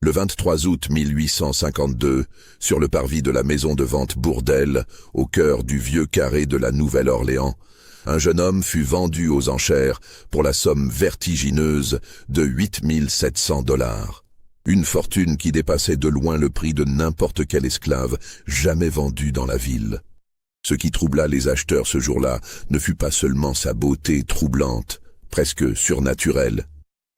Le 23 août 1852, sur le parvis de la maison de vente Bourdelle, au cœur du vieux carré de la Nouvelle-Orléans, un jeune homme fut vendu aux enchères pour la somme vertigineuse de 8 700 $. Une fortune qui dépassait de loin le prix de n'importe quel esclave jamais vendu dans la ville. Ce qui troubla les acheteurs ce jour-là ne fut pas seulement sa beauté troublante, presque surnaturelle,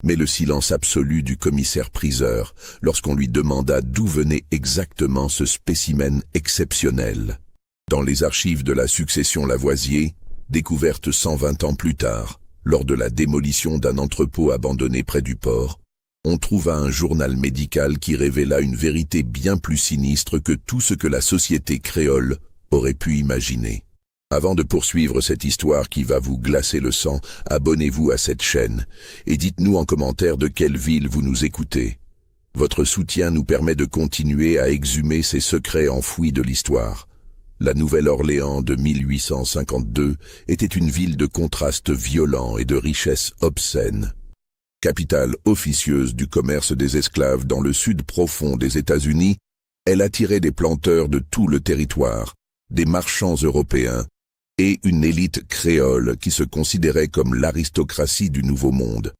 mais le silence absolu du commissaire-priseur lorsqu'on lui demanda d'où venait exactement ce spécimen exceptionnel. Dans les archives de la succession Lavoisier, découverte 120 ans plus tard, lors de la démolition d'un entrepôt abandonné près du port, on trouva un journal médical qui révéla une vérité bien plus sinistre que tout ce que la société créole aurait pu imaginer. Avant de poursuivre cette histoire qui va vous glacer le sang, abonnez-vous à cette chaîne et dites-nous en commentaire de quelle ville vous nous écoutez. Votre soutien nous permet de continuer à exhumer ces secrets enfouis de l'histoire. La Nouvelle-Orléans de 1852 était une ville de contrastes violents et de richesses obscènes. Capitale officieuse du commerce des esclaves dans le sud profond des États-Unis, elle attirait des planteurs de tout le territoire, des marchands européens et une élite créole qui se considérait comme l'aristocratie du Nouveau Monde.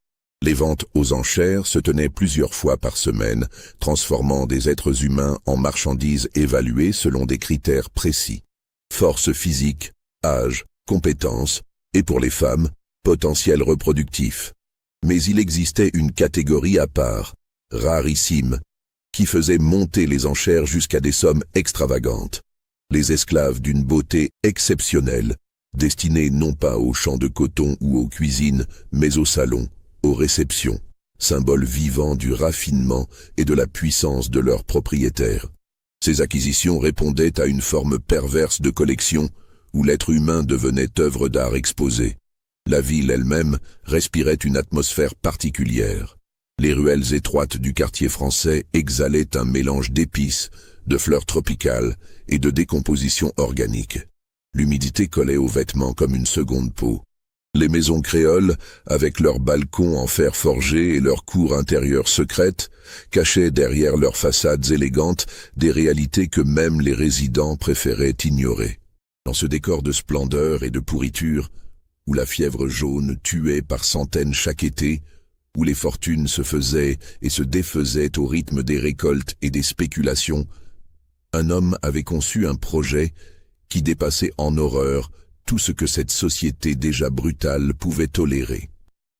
Les ventes aux enchères se tenaient plusieurs fois par semaine, transformant des êtres humains en marchandises évaluées selon des critères précis. Force physique, âge, compétences, et pour les femmes, potentiel reproductif. Mais il existait une catégorie à part, rarissime, qui faisait monter les enchères jusqu'à des sommes extravagantes. Les esclaves d'une beauté exceptionnelle, destinés non pas aux champs de coton ou aux cuisines, mais aux salons, aux réceptions, symbole vivant du raffinement et de la puissance de leurs propriétaires. Ces acquisitions répondaient à une forme perverse de collection où l'être humain devenait œuvre d'art exposée. La ville elle-même respirait une atmosphère particulière. Les ruelles étroites du quartier français exhalaient un mélange d'épices, de fleurs tropicales et de décomposition organique. L'humidité collait aux vêtements comme une seconde peau. Les maisons créoles, avec leurs balcons en fer forgé et leurs cours intérieures secrètes, cachaient derrière leurs façades élégantes des réalités que même les résidents préféraient ignorer. Dans ce décor de splendeur et de pourriture, où la fièvre jaune tuait par centaines chaque été, où les fortunes se faisaient et se défaisaient au rythme des récoltes et des spéculations, un homme avait conçu un projet qui dépassait en horreur tout ce que cette société déjà brutale pouvait tolérer.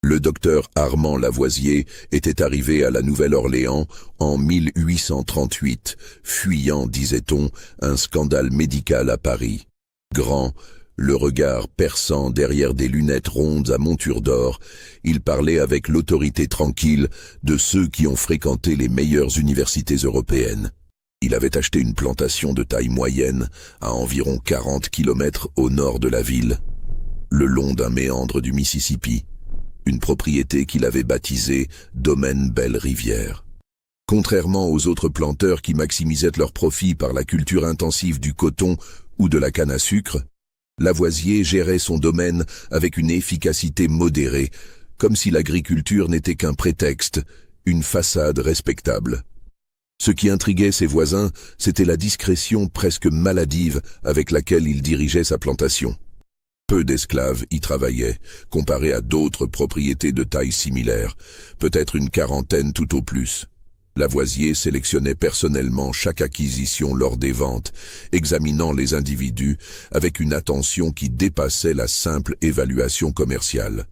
Le docteur Armand Lavoisier était arrivé à la Nouvelle-Orléans en 1838, fuyant, disait-on, un scandale médical à Paris. Grand, le regard perçant derrière des lunettes rondes à monture d'or, il parlait avec l'autorité tranquille de ceux qui ont fréquenté les meilleures universités européennes. Il avait acheté une plantation de taille moyenne à environ 40 kilomètres au nord de la ville, le long d'un méandre du Mississippi, une propriété qu'il avait baptisée Domaine Belle-Rivière. Contrairement aux autres planteurs qui maximisaient leurs profits par la culture intensive du coton ou de la canne à sucre, Lavoisier gérait son domaine avec une efficacité modérée, comme si l'agriculture n'était qu'un prétexte, une façade respectable. Ce qui intriguait ses voisins, c'était la discrétion presque maladive avec laquelle il dirigeait sa plantation. Peu d'esclaves y travaillaient, comparé à d'autres propriétés de taille similaire, peut-être une quarantaine tout au plus. Lavoisier sélectionnait personnellement chaque acquisition lors des ventes, examinant les individus avec une attention qui dépassait la simple évaluation commerciale.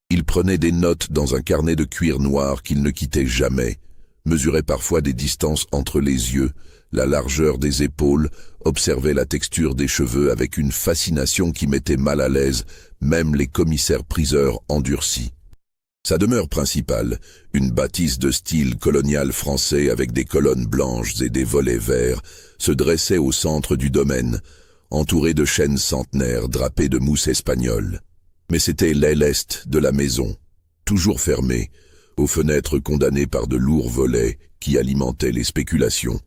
Il prenait des notes dans un carnet de cuir noir qu'il ne quittait jamais, mesurait parfois des distances entre les yeux, la largeur des épaules, observait la texture des cheveux avec une fascination qui mettait mal à l'aise même les commissaires-priseurs endurcis. Sa demeure principale, une bâtisse de style colonial français avec des colonnes blanches et des volets verts, se dressait au centre du domaine, entourée de chênes centenaires drapés de mousse espagnole. Mais c'était l'aile est de la maison, toujours fermée, aux fenêtres condamnées par de lourds volets qui alimentaient les spéculations.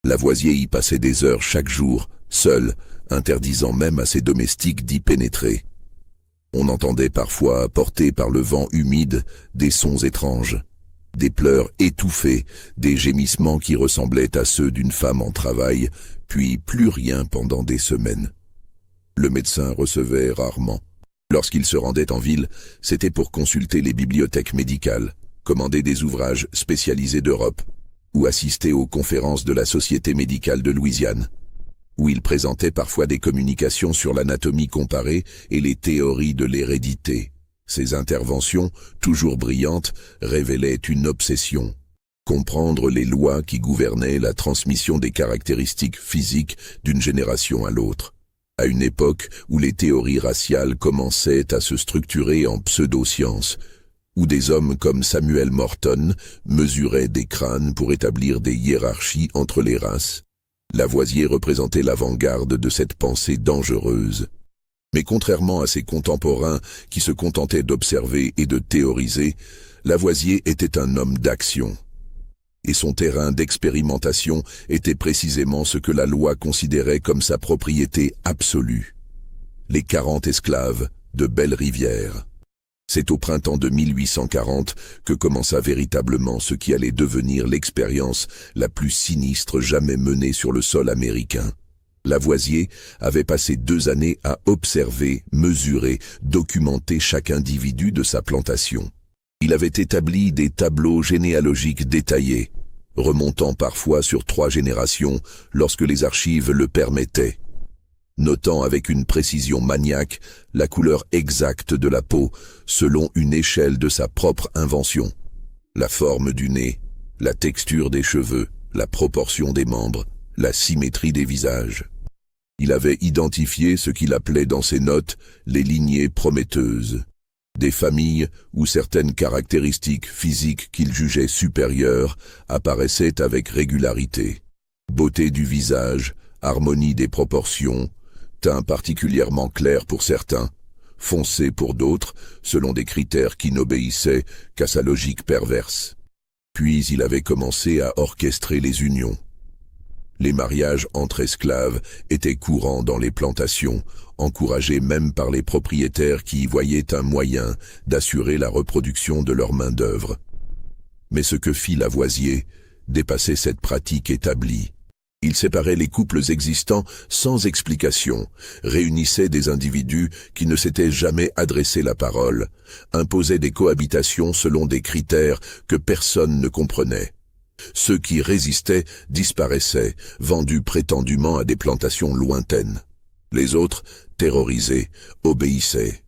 Lavoisier y passait des heures chaque jour, seul, interdisant même à ses domestiques d'y pénétrer. On entendait parfois, portés par le vent humide, des sons étranges. Des pleurs étouffés, des gémissements qui ressemblaient à ceux d'une femme en travail, puis plus rien pendant des semaines. Le médecin recevait rarement. Lorsqu'il se rendait en ville, c'était pour consulter les bibliothèques médicales, commander des ouvrages spécialisés d'Europe, ou assister aux conférences de la Société médicale de Louisiane, où il présentait parfois des communications sur l'anatomie comparée et les théories de l'hérédité. Ses interventions, toujours brillantes, révélaient une obsession. Comprendre les lois qui gouvernaient la transmission des caractéristiques physiques d'une génération à l'autre. À une époque où les théories raciales commençaient à se structurer en pseudosciences, où des hommes comme Samuel Morton mesuraient des crânes pour établir des hiérarchies entre les races, Lavoisier représentait l'avant-garde de cette pensée dangereuse. Mais contrairement à ses contemporains qui se contentaient d'observer et de théoriser, Lavoisier était un homme d'action. Et son terrain d'expérimentation était précisément ce que la loi considérait comme sa propriété absolue. Les 40 esclaves de Belle-Rivière. C'est au printemps de 1840 que commença véritablement ce qui allait devenir l'expérience la plus sinistre jamais menée sur le sol américain. Lavoisier avait passé 2 années à observer, mesurer, documenter chaque individu de sa plantation. Il avait établi des tableaux généalogiques détaillés, remontant parfois sur 3 générations lorsque les archives le permettaient, notant avec une précision maniaque la couleur exacte de la peau selon une échelle de sa propre invention, la forme du nez, la texture des cheveux, la proportion des membres, la symétrie des visages. Il avait identifié ce qu'il appelait dans ses notes les lignées prometteuses, des familles où certaines caractéristiques physiques qu'il jugeait supérieures apparaissaient avec régularité. Beauté du visage, harmonie des proportions, teint particulièrement clair pour certains, foncé pour d'autres, selon des critères qui n'obéissaient qu'à sa logique perverse. Puis il avait commencé à orchestrer les unions. Les mariages entre esclaves étaient courants dans les plantations, encouragés même par les propriétaires qui y voyaient un moyen d'assurer la reproduction de leur main-d'œuvre. Mais ce que fit Lavoisier dépassait cette pratique établie. Il séparait les couples existants sans explication, réunissait des individus qui ne s'étaient jamais adressé la parole, imposait des cohabitations selon des critères que personne ne comprenait. Ceux qui résistaient disparaissaient, vendus prétendument à des plantations lointaines. Les autres, terrorisés, obéissaient.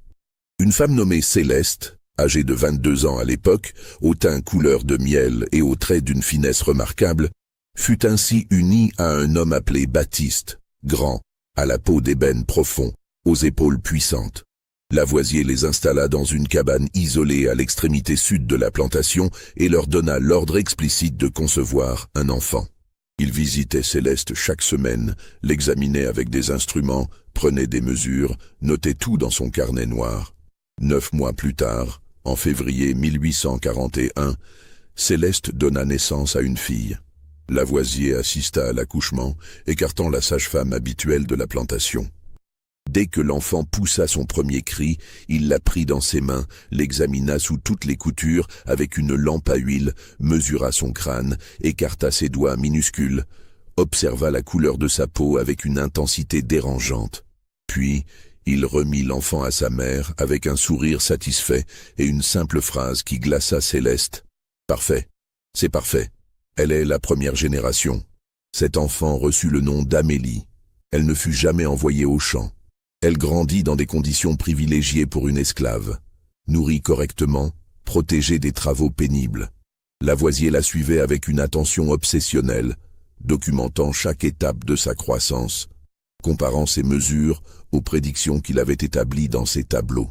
Une femme nommée Céleste, âgée de 22 ans à l'époque, au teint couleur de miel et aux traits d'une finesse remarquable, fut ainsi unie à un homme appelé Baptiste, grand, à la peau d'ébène profond, aux épaules puissantes. Lavoisier les installa dans une cabane isolée à l'extrémité sud de la plantation et leur donna l'ordre explicite de concevoir un enfant. Il visitait Céleste chaque semaine, l'examinait avec des instruments, prenait des mesures, notait tout dans son carnet noir. 9 mois plus tard, en février 1841, Céleste donna naissance à une fille. Lavoisier assista à l'accouchement, écartant la sage-femme habituelle de la plantation. Dès que l'enfant poussa son premier cri, il la prit dans ses mains, l'examina sous toutes les coutures avec une lampe à huile, mesura son crâne, écarta ses doigts minuscules, observa la couleur de sa peau avec une intensité dérangeante. Puis, il remit l'enfant à sa mère avec un sourire satisfait et une simple phrase qui glaça Céleste. « Parfait, c'est parfait. Elle est la première génération. » Cet enfant reçut le nom d'Amélie. Elle ne fut jamais envoyée au champ. Elle grandit dans des conditions privilégiées pour une esclave, nourrie correctement, protégée des travaux pénibles. Lavoisier la suivait avec une attention obsessionnelle, documentant chaque étape de sa croissance, comparant ses mesures aux prédictions qu'il avait établies dans ses tableaux.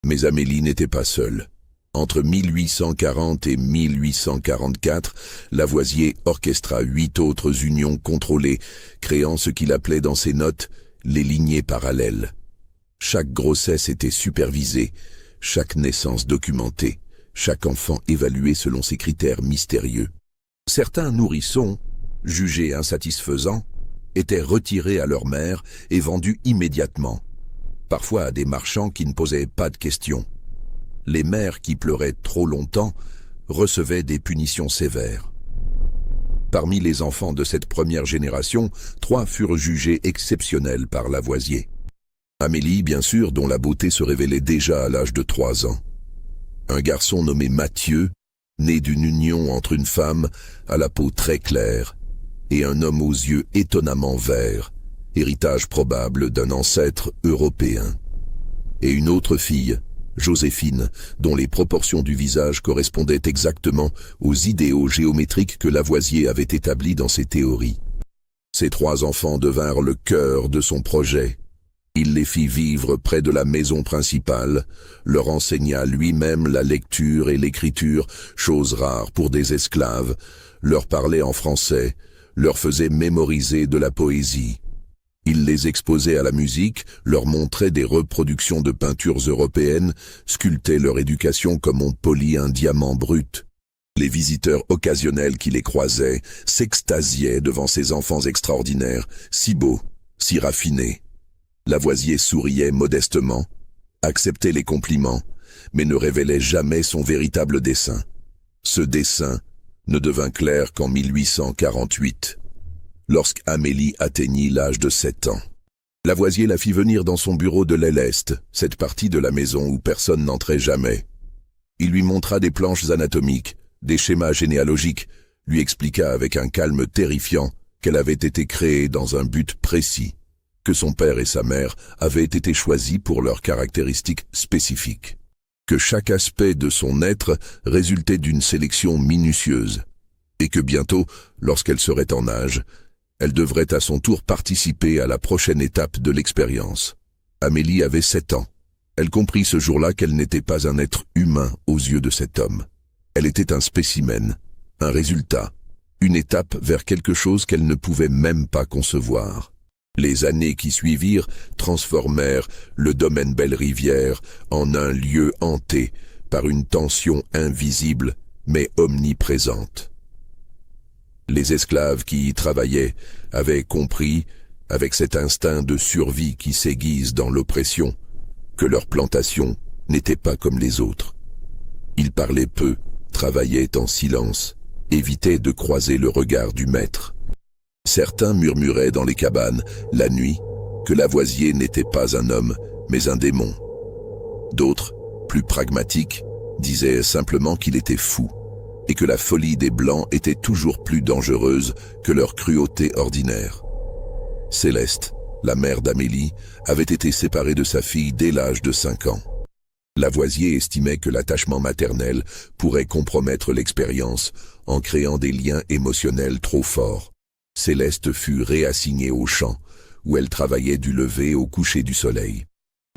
Mais Amélie n'était pas seule. Entre 1840 et 1844, Lavoisier orchestra 8 autres unions contrôlées, créant ce qu'il appelait dans ses notes les lignées parallèles. Chaque grossesse était supervisée, chaque naissance documentée, chaque enfant évalué selon ses critères mystérieux. Certains nourrissons, jugés insatisfaisants, étaient retirés à leur mère et vendus immédiatement, parfois à des marchands qui ne posaient pas de questions. Les mères qui pleuraient trop longtemps recevaient des punitions sévères. Parmi les enfants de cette première génération, 3 furent jugés exceptionnels par Lavoisier. Amélie, bien sûr, dont la beauté se révélait déjà à l'âge de 3 ans. Un garçon nommé Mathieu, né d'une union entre une femme à la peau très claire et un homme aux yeux étonnamment verts, héritage probable d'un ancêtre européen. Et une autre fille, Joséphine, dont les proportions du visage correspondaient exactement aux idéaux géométriques que Lavoisier avait établis dans ses théories. Ces 3 enfants devinrent le cœur de son projet. Il les fit vivre près de la maison principale, leur enseigna lui-même la lecture et l'écriture, chose rare pour des esclaves, leur parlait en français, leur faisait mémoriser de la poésie. Il les exposait à la musique, leur montrait des reproductions de peintures européennes, sculptait leur éducation comme on polit un diamant brut. Les visiteurs occasionnels qui les croisaient s'extasiaient devant ces enfants extraordinaires, si beaux, si raffinés. Lavoisier souriait modestement, acceptait les compliments, mais ne révélait jamais son véritable dessein. Ce dessein ne devint clair qu'en 1848. Lorsqu'Amélie atteignit l'âge de 7 ans. Lavoisier la fit venir dans son bureau de l'aile est, cette partie de la maison où personne n'entrait jamais. Il lui montra des planches anatomiques, des schémas généalogiques, lui expliqua avec un calme terrifiant qu'elle avait été créée dans un but précis, que son père et sa mère avaient été choisis pour leurs caractéristiques spécifiques, que chaque aspect de son être résultait d'une sélection minutieuse, et que bientôt, lorsqu'elle serait en âge, elle devrait à son tour participer à la prochaine étape de l'expérience. Amélie avait 7 ans. Elle comprit ce jour-là qu'elle n'était pas un être humain aux yeux de cet homme. Elle était un spécimen, un résultat, une étape vers quelque chose qu'elle ne pouvait même pas concevoir. Les années qui suivirent transformèrent le domaine Belle-Rivière en un lieu hanté par une tension invisible mais omniprésente. Les esclaves qui y travaillaient avaient compris, avec cet instinct de survie qui s'aiguise dans l'oppression, que leur plantation n'était pas comme les autres. Ils parlaient peu, travaillaient en silence, évitaient de croiser le regard du maître. Certains murmuraient dans les cabanes, la nuit, que Lavoisier n'était pas un homme, mais un démon. D'autres, plus pragmatiques, disaient simplement qu'il était fou, et que la folie des Blancs était toujours plus dangereuse que leur cruauté ordinaire. Céleste, la mère d'Amélie, avait été séparée de sa fille dès l'âge de 5 ans. Lavoisier estimait que l'attachement maternel pourrait compromettre l'expérience en créant des liens émotionnels trop forts. Céleste fut réassignée au champ, où elle travaillait du lever au coucher du soleil.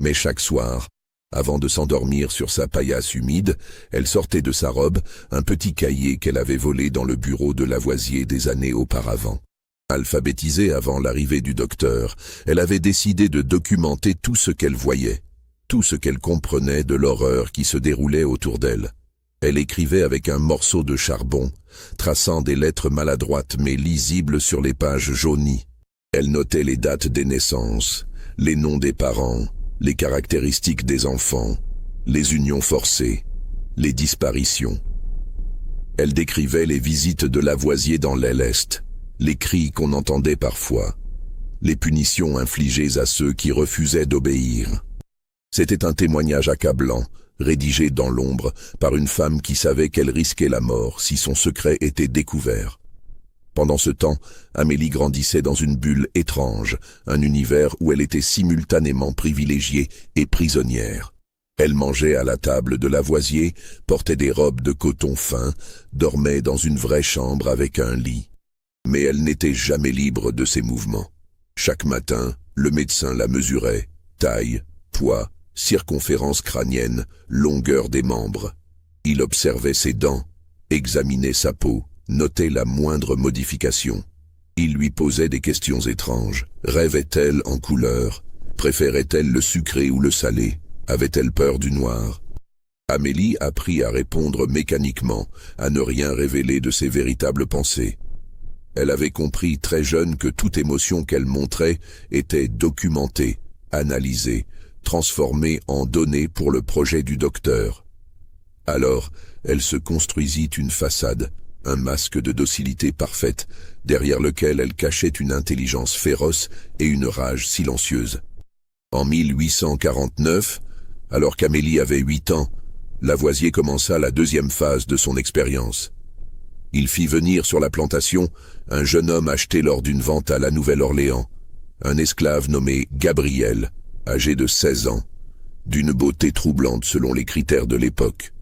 Mais chaque soir, avant de s'endormir sur sa paillasse humide, elle sortait de sa robe un petit cahier qu'elle avait volé dans le bureau de Lavoisier des années auparavant. Alphabétisée avant l'arrivée du docteur, elle avait décidé de documenter tout ce qu'elle voyait, tout ce qu'elle comprenait de l'horreur qui se déroulait autour d'elle. Elle écrivait avec un morceau de charbon, traçant des lettres maladroites mais lisibles sur les pages jaunies. Elle notait les dates des naissances, les noms des parents, les caractéristiques des enfants, les unions forcées, les disparitions. Elle décrivait les visites de Lavoisier dans l'aile est, les cris qu'on entendait parfois, les punitions infligées à ceux qui refusaient d'obéir. C'était un témoignage accablant, rédigé dans l'ombre par une femme qui savait qu'elle risquait la mort si son secret était découvert. Pendant ce temps, Amélie grandissait dans une bulle étrange, un univers où elle était simultanément privilégiée et prisonnière. Elle mangeait à la table de Lavoisier, portait des robes de coton fin, dormait dans une vraie chambre avec un lit. Mais elle n'était jamais libre de ses mouvements. Chaque matin, le médecin la mesurait, taille, poids, circonférence crânienne, longueur des membres. Il observait ses dents, examinait sa peau, notait la moindre modification. Il lui posait des questions étranges. Rêvait-elle en couleur? Préférait-elle le sucré ou le salé? Avait-elle peur du noir? Amélie apprit à répondre mécaniquement, à ne rien révéler de ses véritables pensées. Elle avait compris très jeune que toute émotion qu'elle montrait était documentée, analysée, transformée en données pour le projet du docteur. Alors, elle se construisit une façade, un masque de docilité parfaite, derrière lequel elle cachait une intelligence féroce et une rage silencieuse. En 1849, alors qu'Amélie avait 8 ans, Lavoisier commença la deuxième phase de son expérience. Il fit venir sur la plantation un jeune homme acheté lors d'une vente à la Nouvelle-Orléans, un esclave nommé Gabriel, âgé de 16 ans, d'une beauté troublante selon les critères de l'époque.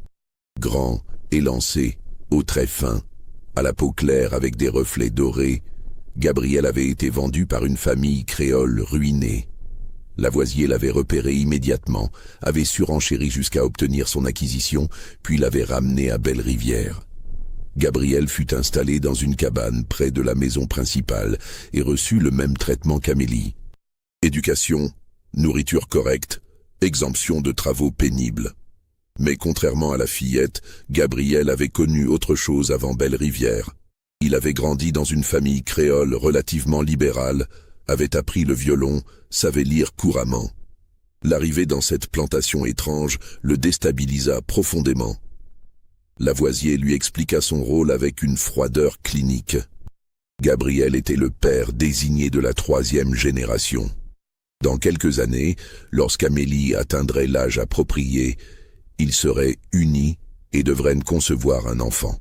Grand, élancé, aux traits fins, à la peau claire avec des reflets dorés, Gabriel avait été vendu par une famille créole ruinée. Lavoisier l'avait repéré immédiatement, avait surenchéri jusqu'à obtenir son acquisition, puis l'avait ramené à Belle-Rivière. Gabriel fut installé dans une cabane près de la maison principale et reçut le même traitement qu'Amélie. Éducation, nourriture correcte, exemption de travaux pénibles. Mais contrairement à la fillette, Gabriel avait connu autre chose avant Belle-Rivière. Il avait grandi dans une famille créole relativement libérale, avait appris le violon, savait lire couramment. L'arrivée dans cette plantation étrange le déstabilisa profondément. Lavoisier lui expliqua son rôle avec une froideur clinique. Gabriel était le père désigné de la 3e génération. Dans quelques années, lorsqu'Amélie atteindrait l'âge approprié, ils seraient unis et devraient concevoir un enfant.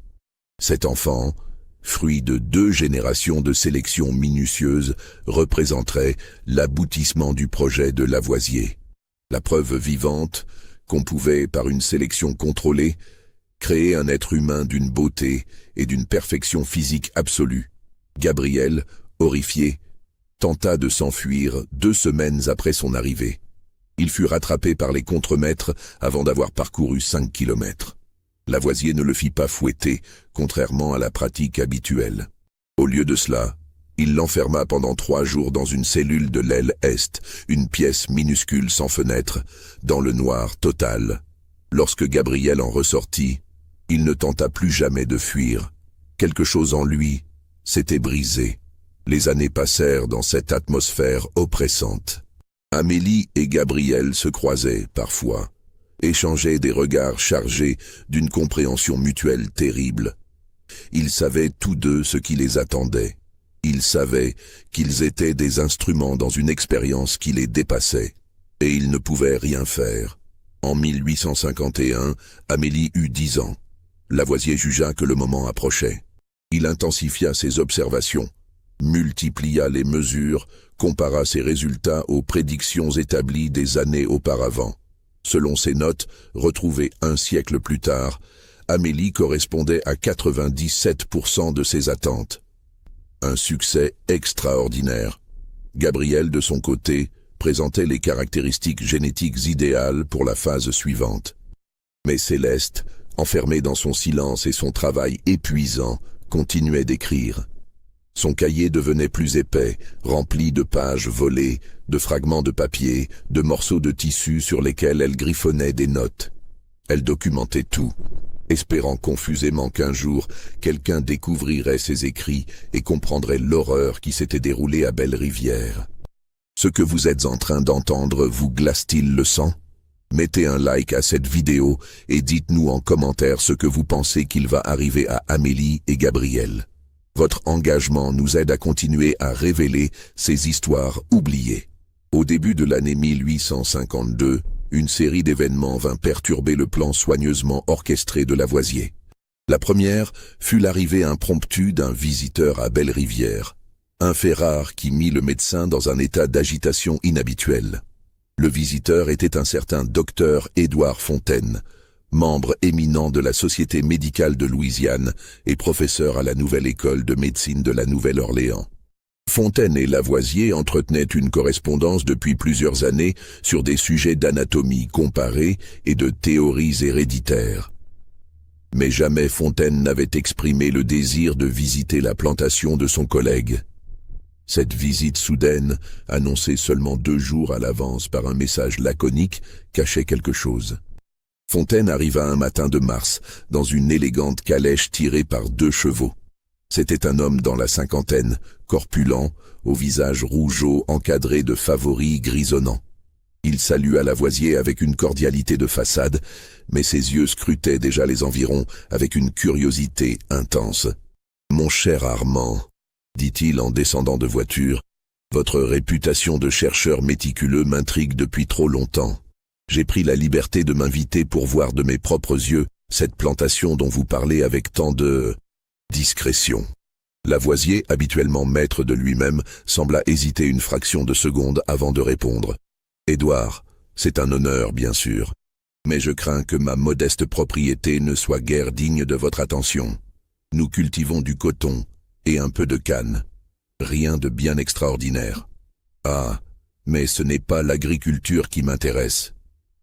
Cet enfant, fruit de 2 générations de sélection minutieuse, représenterait l'aboutissement du projet de Lavoisier. La preuve vivante qu'on pouvait, par une sélection contrôlée, créer un être humain d'une beauté et d'une perfection physique absolue. Gabriel, horrifié, tenta de s'enfuir 2 semaines après son arrivée. Il fut rattrapé par les contremaîtres avant d'avoir parcouru 5 kilomètres. Lavoisier ne le fit pas fouetter, contrairement à la pratique habituelle. Au lieu de cela, il l'enferma pendant 3 jours dans une cellule de l'aile est, une pièce minuscule sans fenêtre, dans le noir total. Lorsque Gabriel en ressortit, il ne tenta plus jamais de fuir. Quelque chose en lui s'était brisé. Les années passèrent dans cette atmosphère oppressante. Amélie et Gabriel se croisaient parfois, échangeaient des regards chargés d'une compréhension mutuelle terrible. Ils savaient tous deux ce qui les attendait. Ils savaient qu'ils étaient des instruments dans une expérience qui les dépassait, et ils ne pouvaient rien faire. En 1851, Amélie eut 10 ans. Lavoisier jugea que le moment approchait. Il intensifia ses observations, multiplia les mesures, compara ses résultats aux prédictions établies des années auparavant. Selon ses notes, retrouvées 1 siècle plus tard, Amélie correspondait à 97% de ses attentes. Un succès extraordinaire. Gabriel, de son côté, présentait les caractéristiques génétiques idéales pour la phase suivante. Mais Céleste, enfermée dans son silence et son travail épuisant, continuait d'écrire. Son cahier devenait plus épais, rempli de pages volées, de fragments de papier, de morceaux de tissu sur lesquels elle griffonnait des notes. Elle documentait tout, espérant confusément qu'un jour, quelqu'un découvrirait ses écrits et comprendrait l'horreur qui s'était déroulée à Belle-Rivière. Ce que vous êtes en train d'entendre vous glace-t-il le sang? Mettez un like à cette vidéo et dites-nous en commentaire ce que vous pensez qu'il va arriver à Amélie et Gabriel. Votre engagement nous aide à continuer à révéler ces histoires oubliées. Au début de l'année 1852, une série d'événements vint perturber le plan soigneusement orchestré de Lavoisier. La première fut l'arrivée impromptue d'un visiteur à Belle-Rivière, un fait rare qui mit le médecin dans un état d'agitation inhabituel. Le visiteur était un certain docteur Édouard Fontaine, membre éminent de la Société médicale de Louisiane et professeur à la Nouvelle École de médecine de la Nouvelle-Orléans. Fontaine et Lavoisier entretenaient une correspondance depuis plusieurs années sur des sujets d'anatomie comparée et de théories héréditaires. Mais jamais Fontaine n'avait exprimé le désir de visiter la plantation de son collègue. Cette visite soudaine, annoncée seulement 2 jours à l'avance par un message laconique, cachait quelque chose. Fontaine arriva un matin de mars, dans une élégante calèche tirée par 2 chevaux. C'était un homme dans la cinquantaine, corpulent, au visage rougeau encadré de favoris grisonnants. Il salua Lavoisier avec une cordialité de façade, mais ses yeux scrutaient déjà les environs avec une curiosité intense. « Mon cher Armand, » dit-il en descendant de voiture, « votre réputation de chercheur méticuleux m'intrigue depuis trop longtemps. J'ai pris la liberté de m'inviter pour voir de mes propres yeux cette plantation dont vous parlez avec tant de discrétion. » Lavoisier, habituellement maître de lui-même, sembla hésiter une fraction de seconde avant de répondre. « Édouard, c'est un honneur, bien sûr, mais je crains que ma modeste propriété ne soit guère digne de votre attention. Nous cultivons du coton et un peu de canne. Rien de bien extraordinaire. »« Ah, mais ce n'est pas l'agriculture qui m'intéresse, »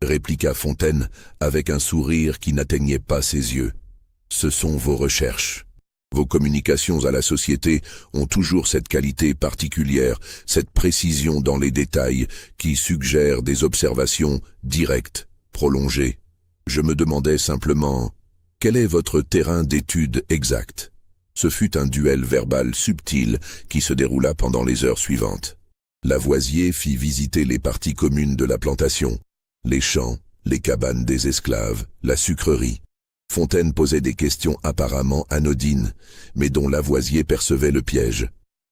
répliqua Fontaine avec un sourire qui n'atteignait pas ses yeux. « Ce sont vos recherches. Vos communications à la société ont toujours cette qualité particulière, cette précision dans les détails qui suggère des observations directes, prolongées. Je me demandais simplement, quel est votre terrain d'étude exact ? » Ce fut un duel verbal subtil qui se déroula pendant les heures suivantes. Lavoisier fit visiter les parties communes de la plantation, les champs, les cabanes des esclaves, la sucrerie. Fontaine posait des questions apparemment anodines, mais dont Lavoisier percevait le piège.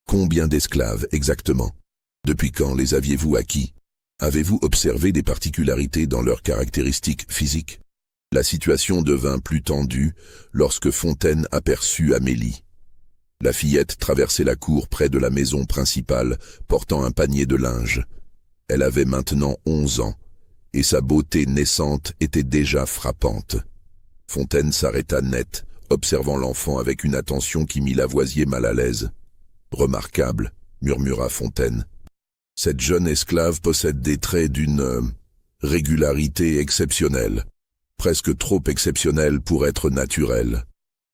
Combien d'esclaves exactement? Depuis quand les aviez-vous acquis? Avez-vous observé des particularités dans leurs caractéristiques physiques? La situation devint plus tendue lorsque Fontaine aperçut Amélie. La fillette traversait la cour près de la maison principale, portant un panier de linge. Elle avait maintenant 11 ans, et sa beauté naissante était déjà frappante. Fontaine s'arrêta net, observant l'enfant avec une attention qui mit Lavoisier mal à l'aise. « Remarquable, » murmura Fontaine. « Cette jeune esclave possède des traits d'une régularité exceptionnelle, presque trop exceptionnelle pour être naturelle.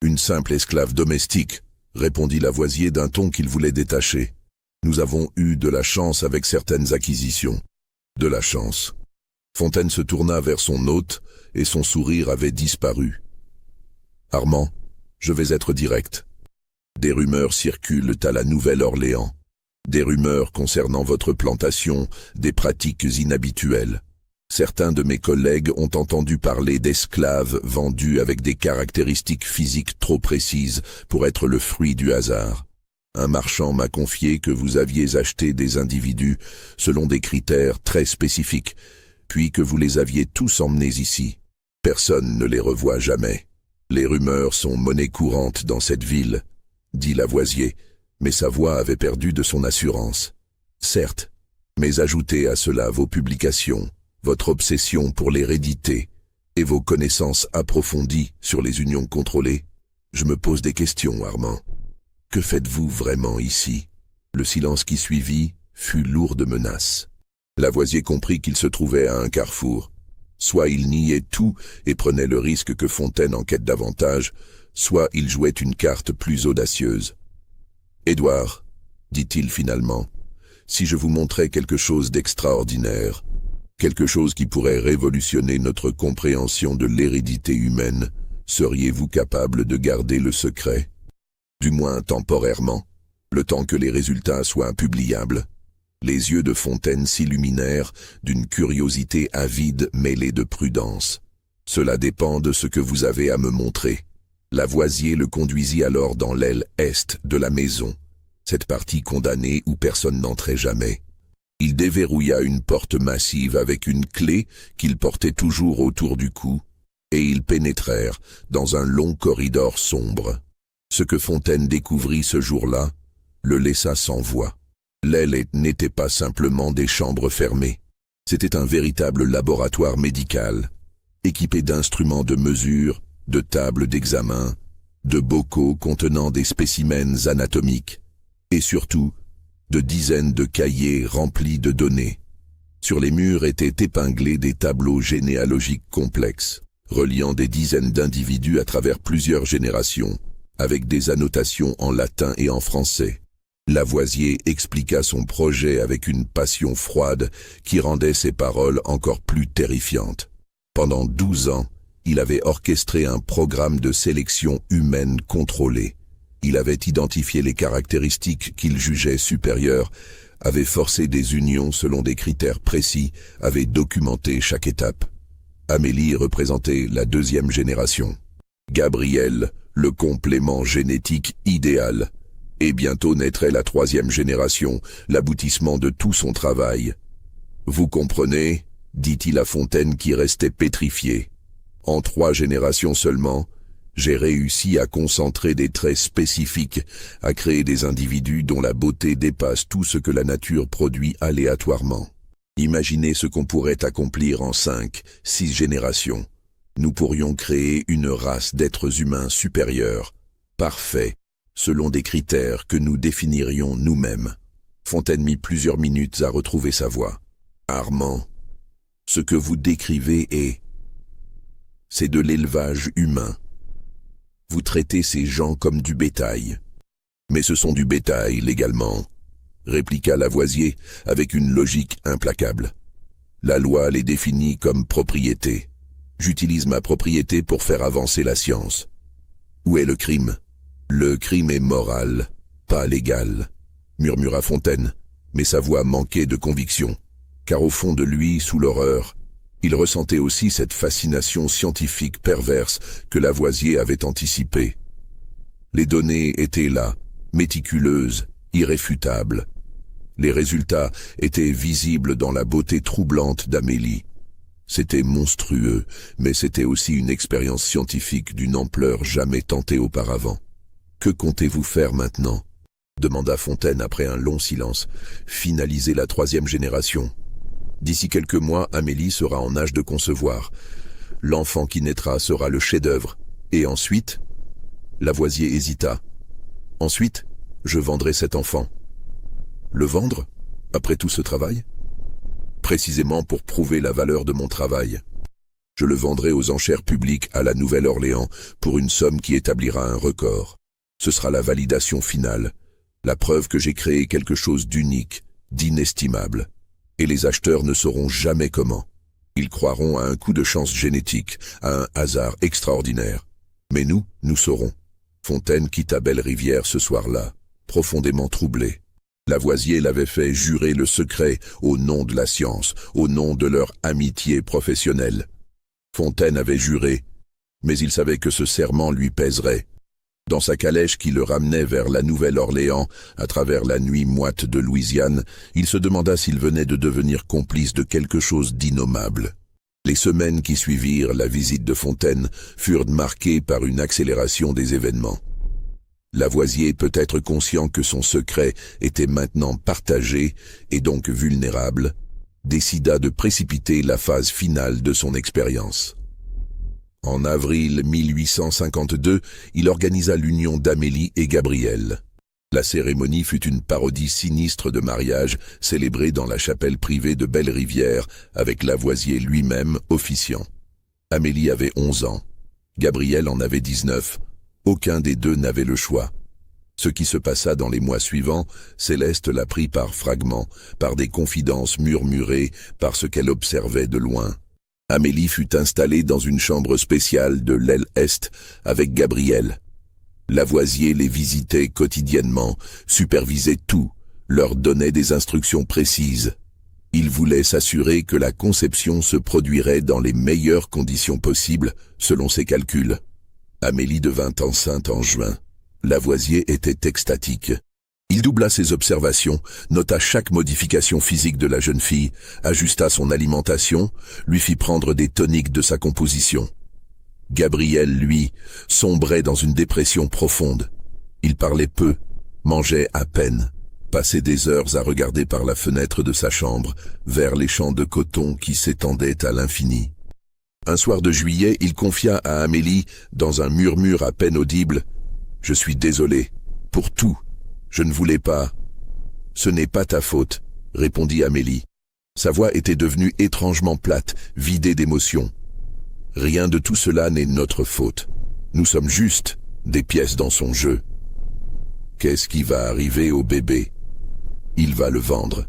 Une simple esclave domestique, » répondit Lavoisier d'un ton qu'il voulait détacher. « Nous avons eu de la chance avec certaines acquisitions. » « De la chance. » Fontaine se tourna vers son hôte, et son sourire avait disparu. « Armand, je vais être direct. Des rumeurs circulent à la Nouvelle-Orléans. Des rumeurs concernant votre plantation, des pratiques inhabituelles. Certains de mes collègues ont entendu parler d'esclaves vendus avec des caractéristiques physiques trop précises pour être le fruit du hasard. Un marchand m'a confié que vous aviez acheté des individus selon des critères très spécifiques, puis que vous les aviez tous emmenés ici. Personne ne les revoit jamais. Les rumeurs sont monnaie courante dans cette ville, » dit Lavoisier, mais sa voix avait perdu de son assurance. « Certes, mais ajoutez à cela vos publications, votre obsession pour l'hérédité et vos connaissances approfondies sur les unions contrôlées. Je me pose des questions, Armand. Que faites-vous vraiment ici ?» Le silence qui suivit fut lourd de menaces. Lavoisier comprit qu'il se trouvait à un carrefour. Soit il niait tout et prenait le risque que Fontaine enquête davantage, soit il jouait une carte plus audacieuse. « Édouard, » dit-il finalement, « si je vous montrais quelque chose d'extraordinaire, quelque chose qui pourrait révolutionner notre compréhension de l'hérédité humaine, seriez-vous capable de garder le secret ? Du moins temporairement, le temps que les résultats soient publiables. » Les yeux de Fontaine s'illuminèrent d'une curiosité avide mêlée de prudence. « Cela dépend de ce que vous avez à me montrer. » Lavoisier le conduisit alors dans l'aile est de la maison, cette partie condamnée où personne n'entrait jamais. Il déverrouilla une porte massive avec une clé qu'il portait toujours autour du cou, et ils pénétrèrent dans un long corridor sombre. Ce que Fontaine découvrit ce jour-là le laissa sans voix. L'aile n'était pas simplement des chambres fermées. C'était un véritable laboratoire médical, équipé d'instruments de mesure, de tables d'examen, de bocaux contenant des spécimens anatomiques, et surtout, de dizaines de cahiers remplis de données. Sur les murs étaient épinglés des tableaux généalogiques complexes, reliant des dizaines d'individus à travers plusieurs générations, avec des annotations en latin et en français. Lavoisier expliqua son projet avec une passion froide qui rendait ses paroles encore plus terrifiantes. Pendant 12 ans, il avait orchestré un programme de sélection humaine contrôlée. Il avait identifié les caractéristiques qu'il jugeait supérieures avait forcé des unions selon des critères précis, avait documenté chaque étape. Amélie représentait la deuxième génération. Gabriel, le complément génétique idéal. Et bientôt naîtrait la troisième génération, l'aboutissement de tout son travail. « Vous comprenez ?» dit-il à Fontaine qui restait pétrifié. « En 3 générations seulement, j'ai réussi à concentrer des traits spécifiques, à créer des individus dont la beauté dépasse tout ce que la nature produit aléatoirement. Imaginez ce qu'on pourrait accomplir en 5, 6 générations. Nous pourrions créer une race d'êtres humains supérieurs, parfaits, selon des critères que nous définirions nous-mêmes. » Fontaine mit plusieurs minutes à retrouver sa voix. « Armand, ce que vous décrivez c'est de l'élevage humain. Vous traitez ces gens comme du bétail. »« Mais ce sont du bétail légalement, » répliqua Lavoisier avec une logique implacable. « La loi les définit comme propriété. J'utilise ma propriété pour faire avancer la science. Où est le crime ? Le crime est moral, pas légal, » murmura Fontaine, mais sa voix manquait de conviction, car au fond de lui, sous l'horreur, il ressentait aussi cette fascination scientifique perverse que Lavoisier avait anticipée. Les données étaient là, méticuleuses, irréfutables. Les résultats étaient visibles dans la beauté troublante d'Amélie. C'était monstrueux, mais c'était aussi une expérience scientifique d'une ampleur jamais tentée auparavant. « Que comptez-vous faire maintenant ?» demanda Fontaine après un long silence. « Finaliser la 3e génération. D'ici quelques mois, Amélie sera en âge de concevoir. L'enfant qui naîtra sera le chef-d'œuvre. Et ensuite ?» Lavoisier hésita. « Ensuite, je vendrai cet enfant. » « Le vendre, après tout ce travail ? » ?»« Précisément pour prouver la valeur de mon travail. Je le vendrai aux enchères publiques à la Nouvelle-Orléans pour une somme qui établira un record. Ce sera la validation finale, la preuve que j'ai créé quelque chose d'unique, d'inestimable. Et les acheteurs ne sauront jamais comment. Ils croiront à un coup de chance génétique, à un hasard extraordinaire. Mais nous saurons. » Fontaine quitta Belle-Rivière ce soir-là, profondément troublé. Lavoisier l'avait fait jurer le secret au nom de la science, au nom de leur amitié professionnelle. Fontaine avait juré, mais il savait que ce serment lui pèserait. Dans sa calèche qui le ramenait vers la Nouvelle-Orléans, à travers la nuit moite de Louisiane, il se demanda s'il venait de devenir complice de quelque chose d'innommable. Les semaines qui suivirent la visite de Fontaine furent marquées par une accélération des événements. Lavoisier, peut-être conscient que son secret était maintenant partagé et donc vulnérable, décida de précipiter la phase finale de son expérience. En avril 1852, il organisa l'union d'Amélie et Gabriel. La cérémonie fut une parodie sinistre de mariage célébrée dans la chapelle privée de Belle-Rivière avec Lavoisier lui-même officiant. Amélie avait 11 ans, Gabriel en avait 19. Aucun des deux n'avait le choix. Ce qui se passa dans les mois suivants, Céleste l'apprit par fragments, par des confidences murmurées, par ce qu'elle observait de loin. Amélie fut installée dans une chambre spéciale de l'aile Est avec Gabriel. Lavoisier les visitait quotidiennement, supervisait tout, leur donnait des instructions précises. Il voulait s'assurer que la conception se produirait dans les meilleures conditions possibles, selon ses calculs. Amélie devint enceinte en juin. Lavoisier était extatique. Il doubla ses observations, nota chaque modification physique de la jeune fille, ajusta son alimentation, lui fit prendre des toniques de sa composition. Gabriel, lui, sombrait dans une dépression profonde. Il parlait peu, mangeait à peine, passait des heures à regarder par la fenêtre de sa chambre, vers les champs de coton qui s'étendaient à l'infini. Un soir de juillet, il confia à Amélie, dans un murmure à peine audible, « Je suis désolé, pour tout, je ne voulais pas. »« Ce n'est pas ta faute, » répondit Amélie. Sa voix était devenue étrangement plate, vidée d'émotion. « Rien de tout cela n'est notre faute. Nous sommes juste des pièces dans son jeu. Qu'est-ce qui va arriver au bébé ? Il va le vendre.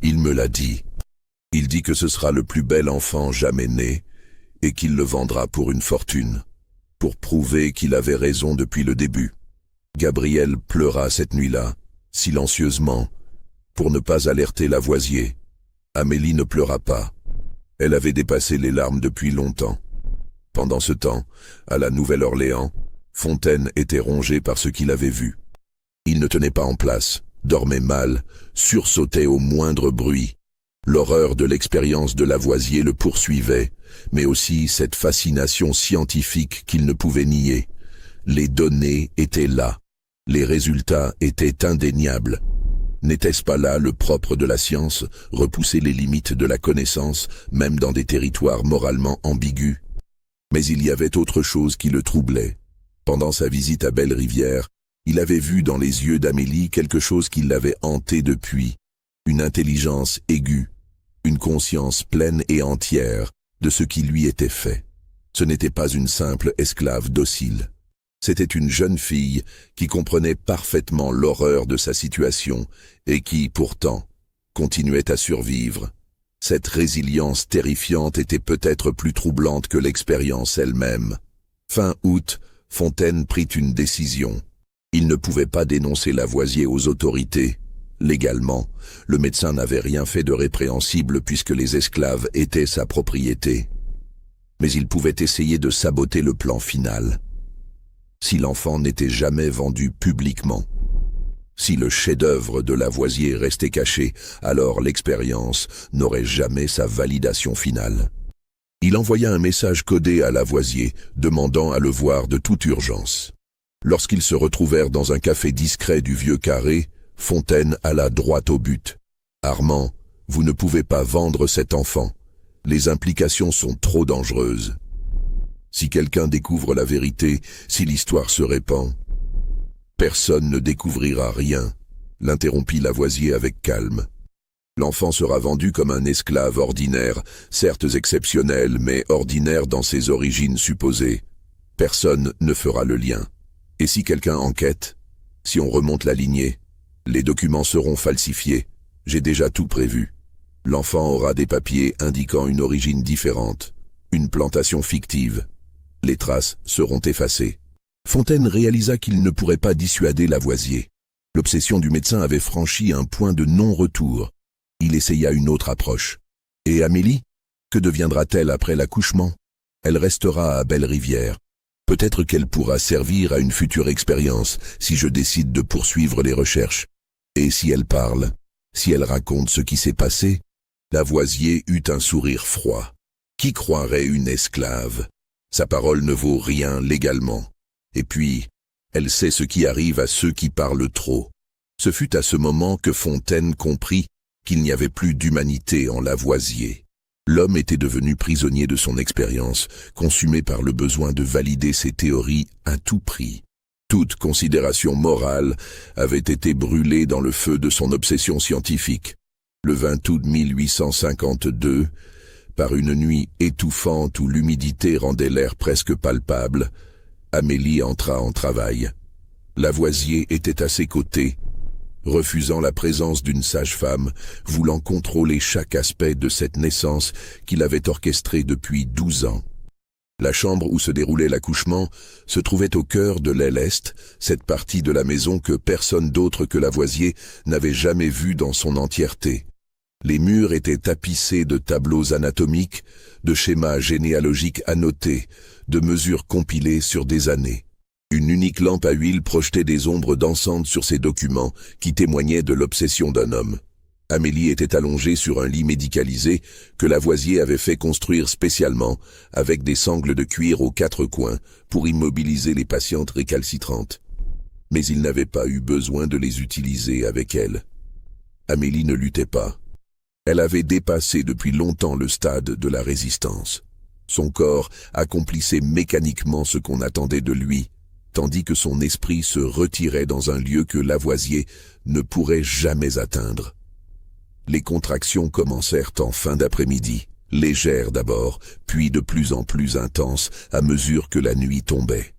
Il me l'a dit. Il dit que ce sera le plus bel enfant jamais né, et qu'il le vendra pour une fortune, pour prouver qu'il avait raison depuis le début. » Gabriel pleura cette nuit-là, silencieusement, pour ne pas alerter Lavoisier. Amélie ne pleura pas. Elle avait dépassé les larmes depuis longtemps. Pendant ce temps, à la Nouvelle-Orléans, Fontaine était rongé par ce qu'il avait vu. Il ne tenait pas en place, dormait mal, sursautait au moindre bruit. L'horreur de l'expérience de Lavoisier le poursuivait, mais aussi cette fascination scientifique qu'il ne pouvait nier. Les données étaient là. Les résultats étaient indéniables. N'était-ce pas là le propre de la science, repousser les limites de la connaissance, même dans des territoires moralement ambigus? Mais il y avait autre chose qui le troublait. Pendant sa visite à Belle-Rivière, il avait vu dans les yeux d'Amélie quelque chose qui l'avait hanté depuis, une intelligence aiguë, une conscience pleine et entière de ce qui lui était fait. Ce n'était pas une simple esclave docile. C'était une jeune fille qui comprenait parfaitement l'horreur de sa situation et qui, pourtant, continuait à survivre. Cette résilience terrifiante était peut-être plus troublante que l'expérience elle-même. Fin août, Fontaine prit une décision. Il ne pouvait pas dénoncer Lavoisier aux autorités. Légalement, le médecin n'avait rien fait de répréhensible puisque les esclaves étaient sa propriété. Mais il pouvait essayer de saboter le plan final. Si l'enfant n'était jamais vendu publiquement, si le chef-d'œuvre de Lavoisier restait caché, alors l'expérience n'aurait jamais sa validation finale. Il envoya un message codé à Lavoisier, demandant à le voir de toute urgence. Lorsqu'ils se retrouvèrent dans un café discret du Vieux Carré, Fontaine alla droit au but. « Armand, vous ne pouvez pas vendre cet enfant. Les implications sont trop dangereuses. Si quelqu'un découvre la vérité, si l'histoire se répand, personne ne découvrira rien, » l'interrompit Lavoisier avec calme. L'enfant sera vendu comme un esclave ordinaire, certes exceptionnel, mais ordinaire dans ses origines supposées. Personne ne fera le lien. Et si quelqu'un enquête, si on remonte la lignée, les documents seront falsifiés. J'ai déjà tout prévu. L'enfant aura des papiers indiquant une origine différente, une plantation fictive. Les traces seront effacées. Fontaine réalisa qu'il ne pourrait pas dissuader Lavoisier. L'obsession du médecin avait franchi un point de non-retour. Il essaya une autre approche. Et Amélie? Que deviendra-t-elle après l'accouchement? Elle restera à Belle-Rivière. Peut-être qu'elle pourra servir à une future expérience si je décide de poursuivre les recherches. Et si elle parle, si elle raconte ce qui s'est passé? Lavoisier eut un sourire froid. Qui croirait une esclave? Sa parole ne vaut rien légalement. Et puis, elle sait ce qui arrive à ceux qui parlent trop. Ce fut à ce moment que Fontaine comprit qu'il n'y avait plus d'humanité en Lavoisier. L'homme était devenu prisonnier de son expérience, consumé par le besoin de valider ses théories à tout prix. Toute considération morale avait été brûlée dans le feu de son obsession scientifique. Le 20 août 1852, par une nuit étouffante où l'humidité rendait l'air presque palpable, Amélie entra en travail. Lavoisier était à ses côtés, refusant la présence d'une sage-femme, voulant contrôler chaque aspect de cette naissance qu'il avait orchestrée depuis 12 ans. La chambre où se déroulait l'accouchement se trouvait au cœur de l'aile est, cette partie de la maison que personne d'autre que Lavoisier n'avait jamais vue dans son entièreté. Les murs étaient tapissés de tableaux anatomiques, de schémas généalogiques annotés, de mesures compilées sur des années. Une unique lampe à huile projetait des ombres dansantes sur ces documents qui témoignaient de l'obsession d'un homme. Amélie était allongée sur un lit médicalisé que Lavoisier avait fait construire spécialement avec des sangles de cuir aux 4 coins pour immobiliser les patientes récalcitrantes. Mais il n'avait pas eu besoin de les utiliser avec elle. Amélie ne luttait pas. Elle avait dépassé depuis longtemps le stade de la résistance. Son corps accomplissait mécaniquement ce qu'on attendait de lui, tandis que son esprit se retirait dans un lieu que Lavoisier ne pourrait jamais atteindre. Les contractions commencèrent en fin d'après-midi, légères d'abord, puis de plus en plus intenses à mesure que la nuit tombait.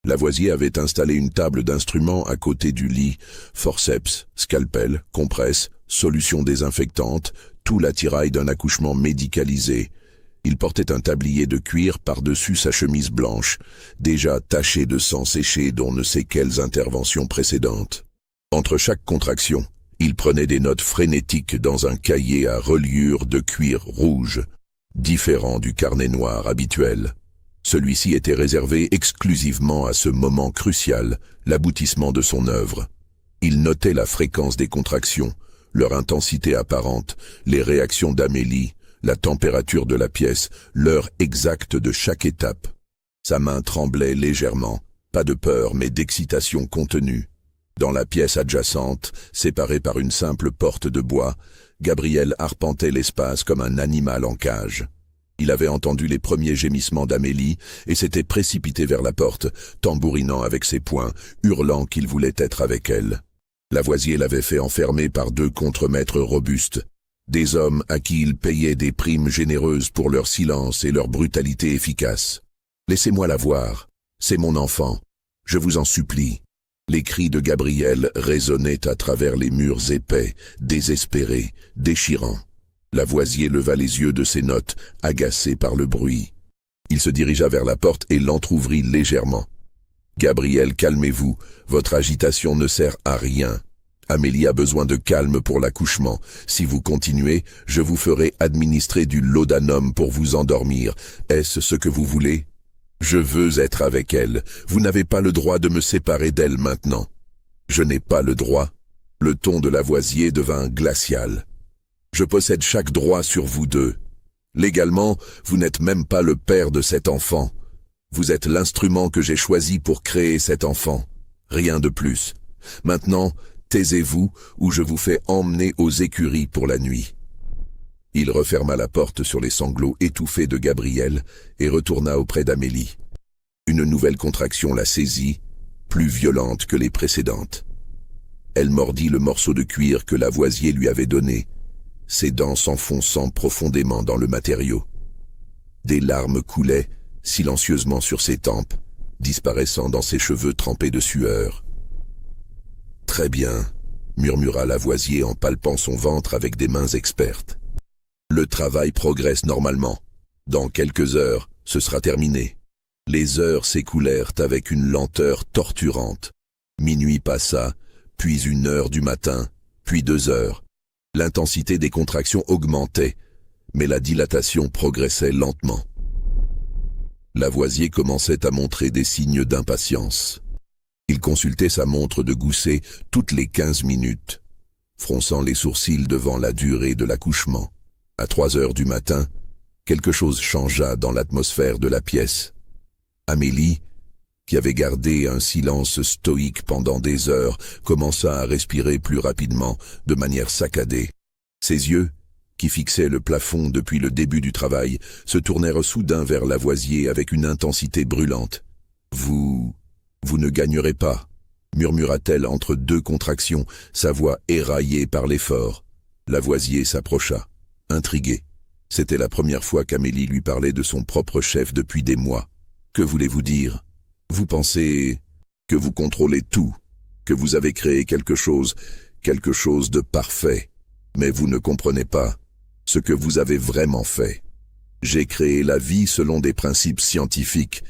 Lavoisier avait installé une table d'instruments à côté du lit, forceps, scalpel, compresse, solution désinfectante, tout l'attirail d'un accouchement médicalisé. Il portait un tablier de cuir par-dessus sa chemise blanche, déjà tachée de sang séché d'on ne sait quelles interventions précédentes. Entre chaque contraction, Il prenait des notes frénétiques dans un cahier à reliure de cuir rouge, différent du carnet noir habituel. Celui-ci était réservé exclusivement à ce moment crucial, l'aboutissement de son œuvre. Il notait la fréquence des contractions, leur intensité apparente, les réactions d'Amélie, la température de la pièce, l'heure exacte de chaque étape. Sa main tremblait légèrement, pas de peur mais d'excitation contenue. Dans la pièce adjacente, séparée par une simple porte de bois, Gabriel arpentait l'espace comme un animal en cage. Il avait entendu les premiers gémissements d'Amélie et s'était précipité vers la porte, tambourinant avec ses poings, hurlant qu'il voulait être avec elle. Lavoisier l'avait fait enfermer par 2 contremaîtres robustes, des hommes à qui il payait des primes généreuses pour leur silence et leur brutalité efficace. « Laissez-moi la voir, c'est mon enfant, je vous en supplie. » Les cris de Gabriel résonnaient à travers les murs épais, désespérés, déchirants. Lavoisier leva les yeux de ses notes, agacé par le bruit. Il se dirigea vers la porte et l'entr'ouvrit légèrement. « Gabriel, calmez-vous, votre agitation ne sert à rien. Amélie a besoin de calme pour l'accouchement. Si vous continuez, je vous ferai administrer du laudanum pour vous endormir. Est-ce ce que vous voulez ? Je veux être avec elle. Vous n'avez pas le droit de me séparer d'elle maintenant. » « Je n'ai pas le droit. » Le ton de Lavoisier devint glacial. « Je possède chaque droit sur vous deux. Légalement, vous n'êtes même pas le père de cet enfant. Vous êtes l'instrument que j'ai choisi pour créer cet enfant. Rien de plus. Maintenant, taisez-vous ou je vous fais emmener aux écuries pour la nuit. » Il referma la porte sur les sanglots étouffés de Gabriel et retourna auprès d'Amélie. Une nouvelle contraction la saisit, plus violente que les précédentes. Elle mordit le morceau de cuir que Lavoisier lui avait donné, ses dents s'enfonçant profondément dans le matériau. Des larmes coulaient silencieusement sur ses tempes, disparaissant dans ses cheveux trempés de sueur. « Très bien, » murmura Lavoisier en palpant son ventre avec des mains expertes. « Le travail progresse normalement. Dans quelques heures, ce sera terminé. » Les heures s'écoulèrent avec une lenteur torturante. Minuit passa, puis 1 heure du matin, puis 2 heures. L'intensité des contractions augmentait, mais la dilatation progressait lentement. Lavoisier commençait à montrer des signes d'impatience. Il consultait sa montre de gousset toutes les 15 minutes, fronçant les sourcils devant la durée de l'accouchement. À 3 heures du matin, quelque chose changea dans l'atmosphère de la pièce. Amélie, qui avait gardé un silence stoïque pendant des heures, commença à respirer plus rapidement, de manière saccadée. Ses yeux, qui fixaient le plafond depuis le début du travail, se tournèrent soudain vers Lavoisier avec une intensité brûlante. « Vous ne gagnerez pas », murmura-t-elle entre 2 contractions, sa voix éraillée par l'effort. Lavoisier s'approcha, intrigué. C'était la première fois qu'Amélie lui parlait de son propre chef depuis des mois. « Que voulez-vous dire ? Vous pensez que vous contrôlez tout, que vous avez créé quelque chose de parfait, mais vous ne comprenez pas ce que vous avez vraiment fait. J'ai créé la vie selon des principes scientifiques.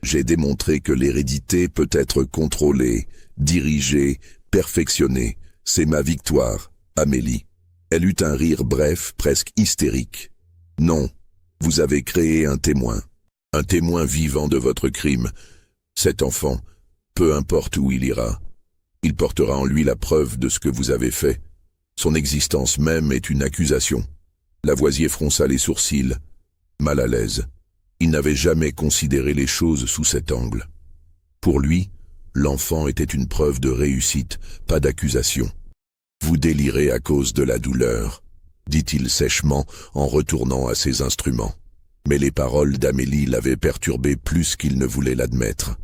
J'ai démontré que l'hérédité peut être contrôlée, dirigée, perfectionnée. C'est ma victoire, Amélie. » Elle eut un rire bref, presque hystérique. « Non, vous avez créé un témoin vivant de votre crime. Cet enfant, peu importe où il ira, il portera en lui la preuve de ce que vous avez fait. Son existence même est une accusation. » Lavoisier fronça les sourcils, mal à l'aise. Il n'avait jamais considéré les choses sous cet angle. Pour lui, l'enfant était une preuve de réussite, pas d'accusation. « Vous délirez à cause de la douleur, » dit-il sèchement en retournant à ses instruments. Mais les paroles d'Amélie l'avaient perturbé plus qu'il ne voulait l'admettre.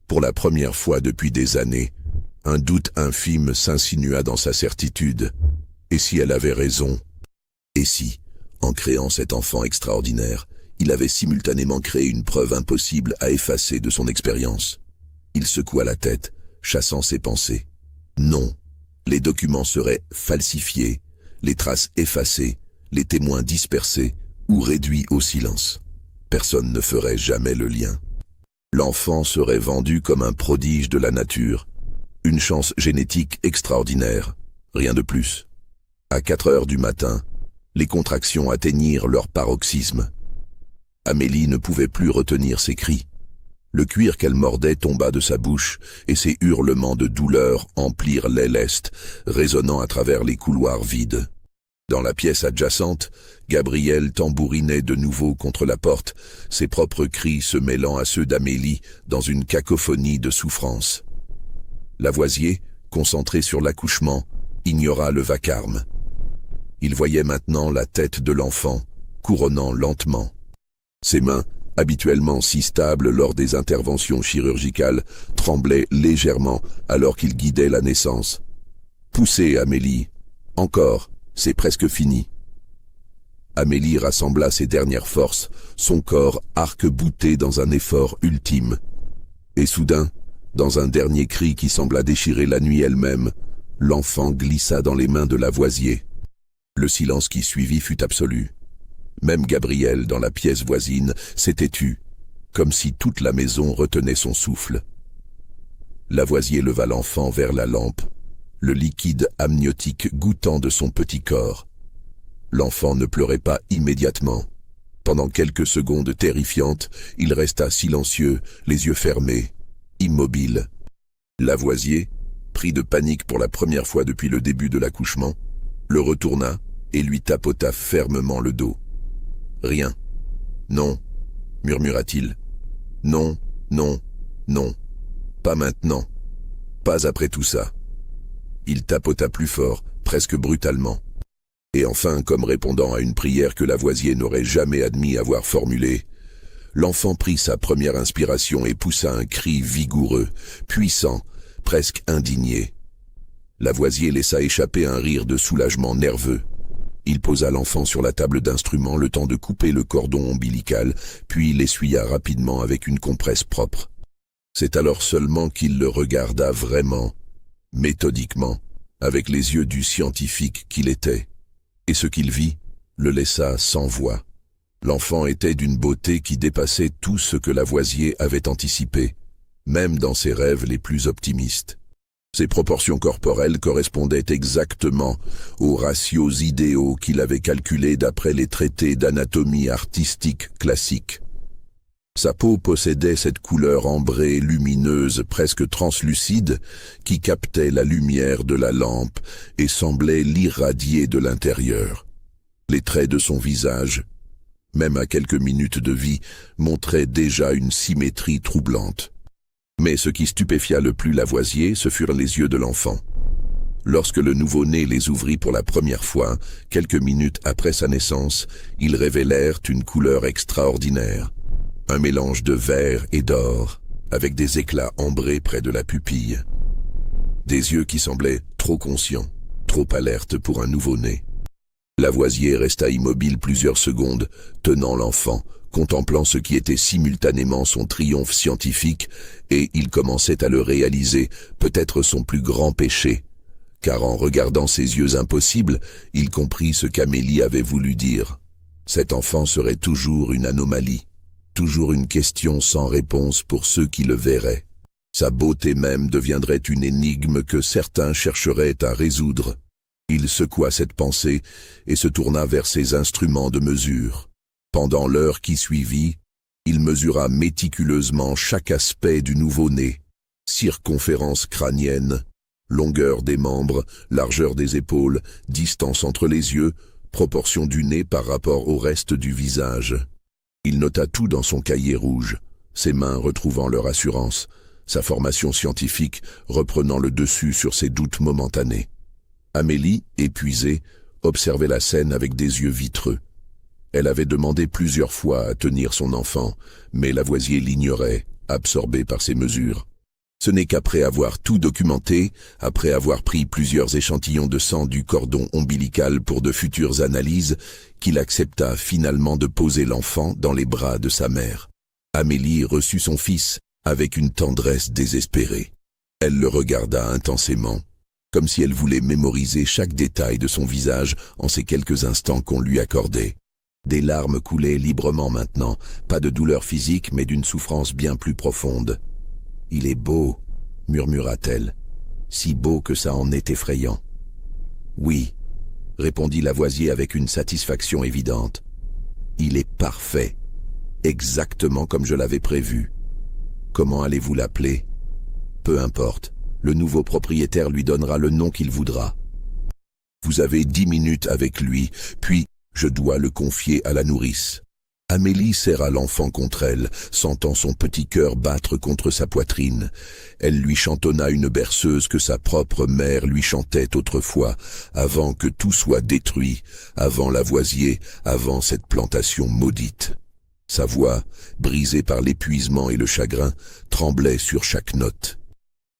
Pour la première fois depuis des années, un doute infime s'insinua dans sa certitude. Et si elle avait raison ? Et si, en créant cet enfant extraordinaire, il avait simultanément créé une preuve impossible à effacer de son expérience ? Il secoua la tête, chassant ses pensées. Non, les documents seraient falsifiés, les traces effacées, les témoins dispersés ou réduits au silence. Personne ne ferait jamais le lien. L'enfant serait vendu comme un prodige de la nature, une chance génétique extraordinaire, Rien de plus. À 4 heures du matin, les contractions atteignirent leur paroxysme. Amélie ne pouvait plus retenir ses cris. Le cuir qu'elle mordait tomba de sa bouche et ses hurlements de douleur emplirent l'aile est, résonnant à travers les couloirs vides. Dans la pièce adjacente, Gabriel tambourinait de nouveau contre la porte, ses propres cris se mêlant à ceux d'Amélie dans une cacophonie de souffrance. Lavoisier, concentré sur l'accouchement, ignora le vacarme. Il voyait maintenant la tête de l'enfant, couronnant lentement. Ses mains, habituellement si stables lors des interventions chirurgicales, tremblaient légèrement alors qu'il guidait la naissance. « Poussez, Amélie. Encore, c'est presque fini. » Amélie rassembla ses dernières forces, son corps arc-bouté dans un effort ultime. Et soudain, dans un dernier cri qui sembla déchirer la nuit elle-même, l'enfant glissa dans les mains de Lavoisier. Le silence qui suivit fut absolu. Même Gabriel, dans la pièce voisine, s'était tu, comme si toute la maison retenait son souffle. Lavoisier leva l'enfant vers la lampe, le liquide amniotique goûtant de son petit corps. L'enfant ne pleurait pas immédiatement. Pendant quelques secondes terrifiantes, il resta silencieux, les yeux fermés, immobile. Lavoisier, pris de panique pour la première fois depuis le début de l'accouchement, le retourna et lui tapota fermement le dos. « Rien. Non, murmura-t-il. Non, non, non. Pas maintenant. Pas après tout ça. » Il tapota plus fort, presque brutalement. Et enfin, comme répondant à une prière que Lavoisier n'aurait jamais admis avoir formulée, l'enfant prit sa première inspiration et poussa un cri vigoureux, puissant, presque indigné. Lavoisier laissa échapper un rire de soulagement nerveux. Il posa l'enfant sur la table d'instruments le temps de couper le cordon ombilical, puis l'essuya rapidement avec une compresse propre. C'est alors seulement qu'il le regarda vraiment, méthodiquement, avec les yeux du scientifique qu'il était. Et ce qu'il vit le laissa sans voix. L'enfant était d'une beauté qui dépassait tout ce que Lavoisier avait anticipé, même dans ses rêves les plus optimistes. Ses proportions corporelles correspondaient exactement aux ratios idéaux qu'il avait calculés d'après les traités d'anatomie artistique classique. Sa peau possédait cette couleur ambrée lumineuse presque translucide qui captait la lumière de la lampe et semblait l'irradier de l'intérieur. Les traits de son visage, même à quelques minutes de vie, montraient déjà une symétrie troublante. Mais ce qui stupéfia le plus Lavoisier, ce furent les yeux de l'enfant. Lorsque le nouveau-né les ouvrit pour la première fois, quelques minutes après sa naissance, ils révélèrent une couleur extraordinaire. Un mélange de vert et d'or, avec des éclats ambrés près de la pupille. Des yeux qui semblaient trop conscients, trop alertes pour un nouveau-né. Lavoisier resta immobile plusieurs secondes, tenant l'enfant, contemplant ce qui était simultanément son triomphe scientifique, et il commençait à le réaliser, peut-être son plus grand péché, car en regardant ses yeux impossibles, il comprit ce qu'Amélie avait voulu dire. Cet enfant serait toujours une anomalie, toujours une question sans réponse pour ceux qui le verraient. Sa beauté même deviendrait une énigme que certains chercheraient à résoudre. Il secoua cette pensée et se tourna vers ses instruments de mesure. Pendant l'heure qui suivit, il mesura méticuleusement chaque aspect du nouveau-né. Circonférence crânienne, longueur des membres, largeur des épaules, distance entre les yeux, proportion du nez par rapport au reste du visage. Il nota tout dans son cahier rouge, ses mains retrouvant leur assurance, sa formation scientifique reprenant le dessus sur ses doutes momentanés. Amélie, épuisée, observait la scène avec des yeux vitreux. Elle avait demandé plusieurs fois à tenir son enfant, mais Lavoisier l'ignorait, absorbé par ses mesures. Ce n'est qu'après avoir tout documenté, après avoir pris plusieurs échantillons de sang du cordon ombilical pour de futures analyses, qu'il accepta finalement de poser l'enfant dans les bras de sa mère. Amélie reçut son fils avec une tendresse désespérée. Elle le regarda intensément, comme si elle voulait mémoriser chaque détail de son visage en ces quelques instants qu'on lui accordait. Des larmes coulaient librement maintenant, pas de douleur physique mais d'une souffrance bien plus profonde. « Il est beau », murmura-t-elle, « si beau que ça en est effrayant. » Oui, répondit Lavoisier avec une satisfaction évidente. Il est parfait, exactement comme je l'avais prévu. Comment allez-vous l'appeler? Peu importe, le nouveau propriétaire lui donnera le nom qu'il voudra. Vous avez 10 minutes avec lui, puis je dois le confier à la nourrice. Amélie serra l'enfant contre elle, sentant son petit cœur battre contre sa poitrine. Elle lui chantonna une berceuse que sa propre mère lui chantait autrefois, avant que tout soit détruit, avant Lavoisier, avant cette plantation maudite. Sa voix, brisée par l'épuisement et le chagrin, tremblait sur chaque note.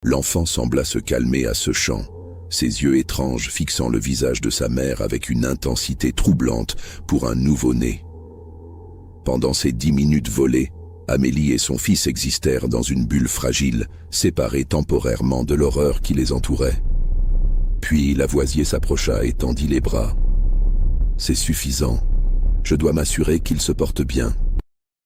L'enfant sembla se calmer à ce chant, ses yeux étranges fixant le visage de sa mère avec une intensité troublante pour un nouveau-né. Pendant ces 10 minutes volées, Amélie et son fils existèrent dans une bulle fragile, séparés temporairement de l'horreur qui les entourait. Puis Lavoisier s'approcha et tendit les bras. « C'est suffisant. Je dois m'assurer qu'il se porte bien. »«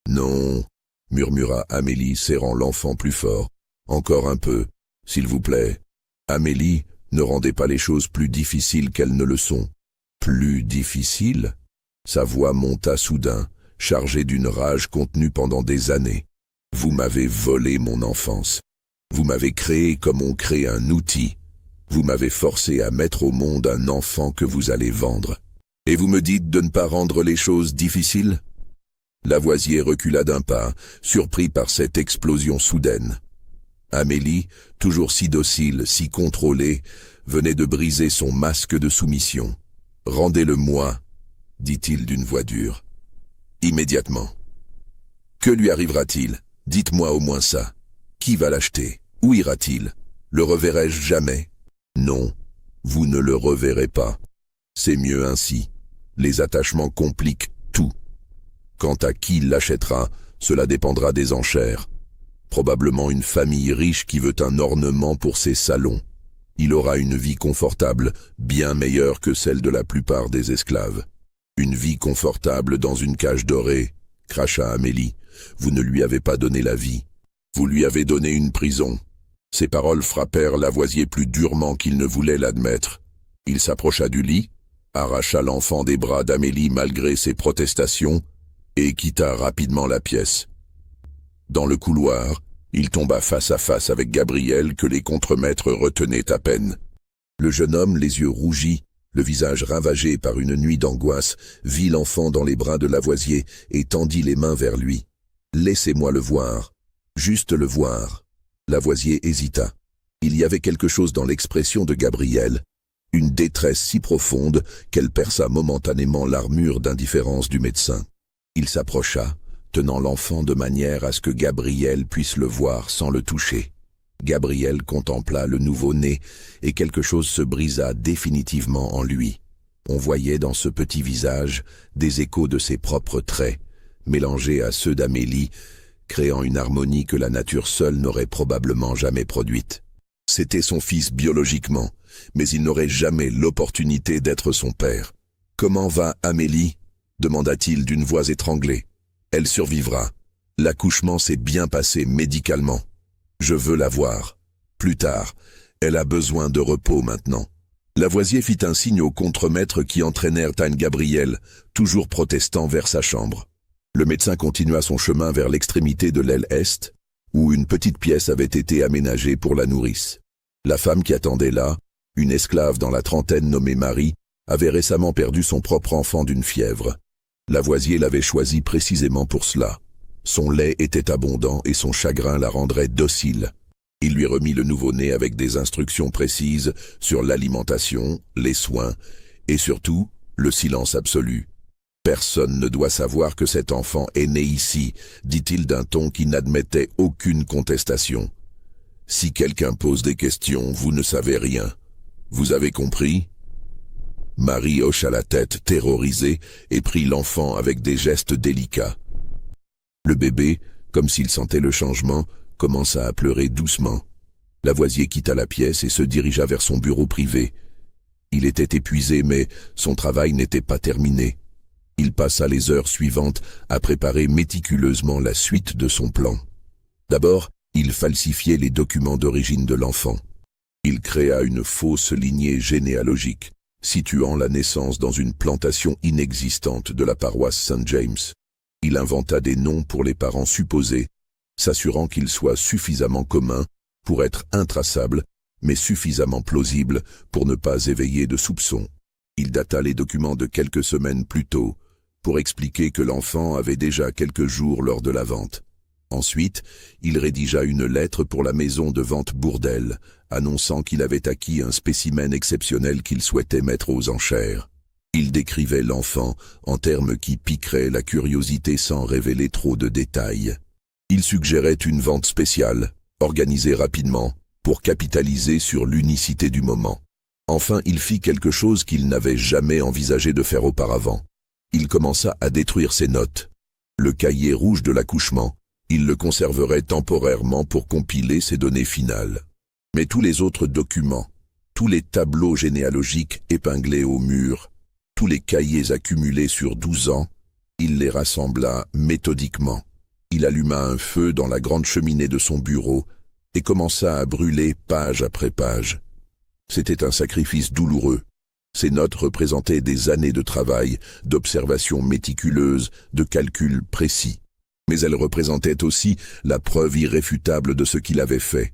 Non, » murmura Amélie, serrant l'enfant plus fort. « Encore un peu, s'il vous plaît. » Amélie, ne rendez pas les choses plus difficiles qu'elles ne le sont. « Plus difficiles ?» Sa voix monta soudain, chargée d'une rage contenue pendant des années. « Vous m'avez volé mon enfance. Vous m'avez créé comme on crée un outil. Vous m'avez forcé à mettre au monde un enfant que vous allez vendre. Et vous me dites de ne pas rendre les choses difficiles ?» Lavoisier recula d'un pas, surpris par cette explosion soudaine. Amélie, toujours si docile, si contrôlée, venait de briser son masque de soumission. « Rendez-le-moi » dit-il d'une voix dure. « Immédiatement. » « Que lui arrivera-t-il? Dites-moi au moins ça. Qui va l'acheter? Où ira-t-il? Le reverrai-je jamais? » « Non, vous ne le reverrez pas. C'est mieux ainsi. Les attachements compliquent tout. Quant à qui l'achètera, cela dépendra des enchères. Probablement une famille riche qui veut un ornement pour ses salons. Il aura une vie confortable, bien meilleure que celle de la plupart des esclaves. Une vie confortable dans une cage dorée, cracha Amélie. Vous ne lui avez pas donné la vie. Vous lui avez donné une prison. Ces paroles frappèrent Lavoisier plus durement qu'il ne voulait l'admettre. Il s'approcha du lit, arracha l'enfant des bras d'Amélie malgré ses protestations, et quitta rapidement la pièce. Dans le couloir, il tomba face à face avec Gabriel que les contremaîtres retenaient à peine. Le jeune homme, les yeux rougis, le visage ravagé par une nuit d'angoisse, vit l'enfant dans les bras de Lavoisier et tendit les mains vers lui. « Laissez-moi le voir. Juste le voir. » Lavoisier hésita. Il y avait quelque chose dans l'expression de Gabriel, une détresse si profonde qu'elle perça momentanément l'armure d'indifférence du médecin. Il s'approcha, tenant l'enfant de manière à ce que Gabriel puisse le voir sans le toucher. Gabriel contempla le nouveau-né et quelque chose se brisa définitivement en lui. On voyait dans ce petit visage des échos de ses propres traits, mélangés à ceux d'Amélie, créant une harmonie que la nature seule n'aurait probablement jamais produite. C'était son fils biologiquement, mais il n'aurait jamais l'opportunité d'être son père. « Comment va Amélie ?» demanda-t-il d'une voix étranglée. « Elle survivra. L'accouchement s'est bien passé médicalement. Je veux la voir. Plus tard, elle a besoin de repos maintenant. » Lavoisier fit un signe aux contremaîtres qui entraînèrent Anne-Gabrielle, toujours protestant, vers sa chambre. Le médecin continua son chemin vers l'extrémité de l'aile est, où une petite pièce avait été aménagée pour la nourrice. La femme qui attendait là, une esclave dans la trentaine nommée Marie, avait récemment perdu son propre enfant d'une fièvre. Lavoisier l'avait choisie précisément pour cela. Son lait était abondant et son chagrin la rendrait docile. Il lui remit le nouveau-né avec des instructions précises sur l'alimentation, les soins et surtout le silence absolu. « Personne ne doit savoir que cet enfant est né ici », dit-il d'un ton qui n'admettait aucune contestation. « Si quelqu'un pose des questions, vous ne savez rien. Vous avez compris ?» Marie hocha la tête, terrorisée, et prit l'enfant avec des gestes délicats. Le bébé, comme s'il sentait le changement, commença à pleurer doucement. Lavoisier quitta la pièce et se dirigea vers son bureau privé. Il était épuisé, mais son travail n'était pas terminé. Il passa les heures suivantes à préparer méticuleusement la suite de son plan. D'abord, il falsifiait les documents d'origine de l'enfant. Il créa une fausse lignée généalogique, situant la naissance dans une plantation inexistante de la paroisse Saint-James. Il inventa des noms pour les parents supposés, s'assurant qu'ils soient suffisamment communs pour être intraçables, mais suffisamment plausibles pour ne pas éveiller de soupçons. Il data les documents de quelques semaines plus tôt, pour expliquer que l'enfant avait déjà quelques jours lors de la vente. Ensuite, il rédigea une lettre pour la maison de vente Bourdelle, annonçant qu'il avait acquis un spécimen exceptionnel qu'il souhaitait mettre aux enchères. Il décrivait l'enfant en termes qui piqueraient la curiosité sans révéler trop de détails. Il suggérait une vente spéciale, organisée rapidement, pour capitaliser sur l'unicité du moment. Enfin, il fit quelque chose qu'il n'avait jamais envisagé de faire auparavant. Il commença à détruire ses notes. Le cahier rouge de l'accouchement, il le conserverait temporairement pour compiler ses données finales. Mais tous les autres documents, tous les tableaux généalogiques épinglés au mur, tous les cahiers accumulés sur 12 ans, il les rassembla méthodiquement. Il alluma un feu dans la grande cheminée de son bureau et commença à brûler page après page. C'était un sacrifice douloureux. Ces notes représentaient des années de travail, d'observations méticuleuses, de calculs précis. Mais elles représentaient aussi la preuve irréfutable de ce qu'il avait fait.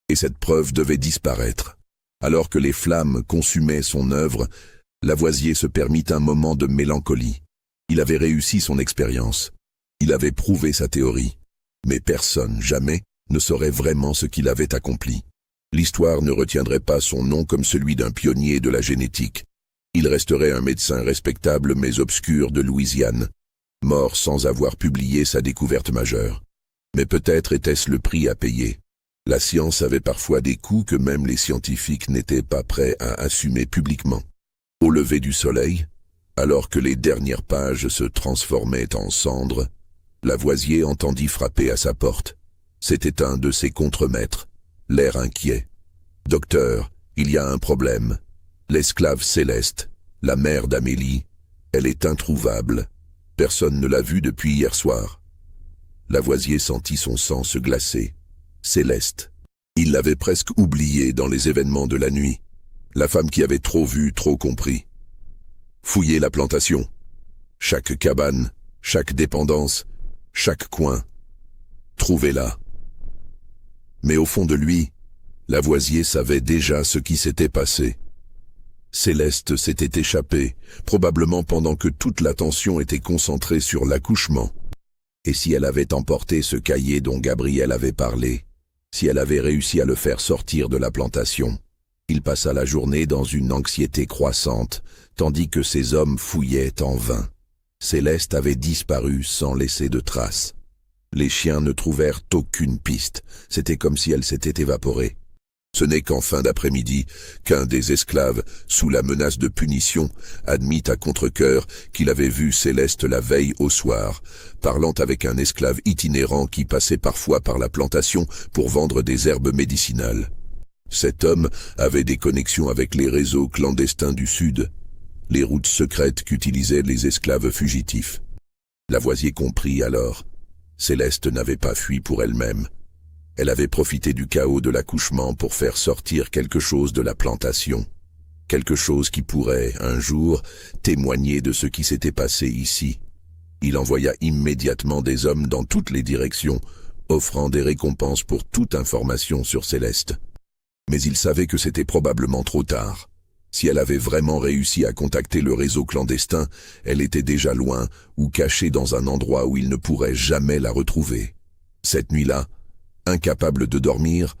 Et cette preuve devait disparaître. Alors que les flammes consumaient son œuvre, Lavoisier se permit un moment de mélancolie. Il avait réussi son expérience. Il avait prouvé sa théorie. Mais personne, jamais, ne saurait vraiment ce qu'il avait accompli. L'histoire ne retiendrait pas son nom comme celui d'un pionnier de la génétique. Il resterait un médecin respectable mais obscur de Louisiane, mort sans avoir publié sa découverte majeure. Mais peut-être était-ce le prix à payer. La science avait parfois des coûts que même les scientifiques n'étaient pas prêts à assumer publiquement. Au lever du soleil, alors que les dernières pages se transformaient en cendres, Lavoisier entendit frapper à sa porte. C'était un de ses contremaîtres, l'air inquiet. « Docteur, il y a un problème. L'esclave Céleste, la mère d'Amélie, elle est introuvable. Personne ne l'a vue depuis hier soir. » Lavoisier sentit son sang se glacer. Céleste. Il l'avait presque oubliée dans les événements de la nuit. La femme qui avait trop vu, trop compris. Fouillez la plantation. Chaque cabane, chaque dépendance, chaque coin. Trouvez-la. Mais au fond de lui, Lavoisier savait déjà ce qui s'était passé. Céleste s'était échappée, probablement pendant que toute l'attention était concentrée sur l'accouchement. Et si elle avait emporté ce cahier dont Gabriel avait parlé, si elle avait réussi à le faire sortir de la plantation, il passa la journée dans une anxiété croissante, tandis que ses hommes fouillaient en vain. Céleste avait disparu sans laisser de traces. Les chiens ne trouvèrent aucune piste, c'était comme si elle s'était évaporée. Ce n'est qu'en fin d'après-midi qu'un des esclaves, sous la menace de punition, admit à contre-cœur qu'il avait vu Céleste la veille au soir, parlant avec un esclave itinérant qui passait parfois par la plantation pour vendre des herbes médicinales. Cet homme avait des connexions avec les réseaux clandestins du Sud, les routes secrètes qu'utilisaient les esclaves fugitifs. Lavoisier comprit alors. Céleste n'avait pas fui pour elle-même. Elle avait profité du chaos de l'accouchement pour faire sortir quelque chose de la plantation. Quelque chose qui pourrait, un jour, témoigner de ce qui s'était passé ici. Il envoya immédiatement des hommes dans toutes les directions, offrant des récompenses pour toute information sur Céleste. Mais il savait que c'était probablement trop tard. Si elle avait vraiment réussi à contacter le réseau clandestin, elle était déjà loin ou cachée dans un endroit où il ne pourrait jamais la retrouver. Cette nuit-là, incapable de dormir,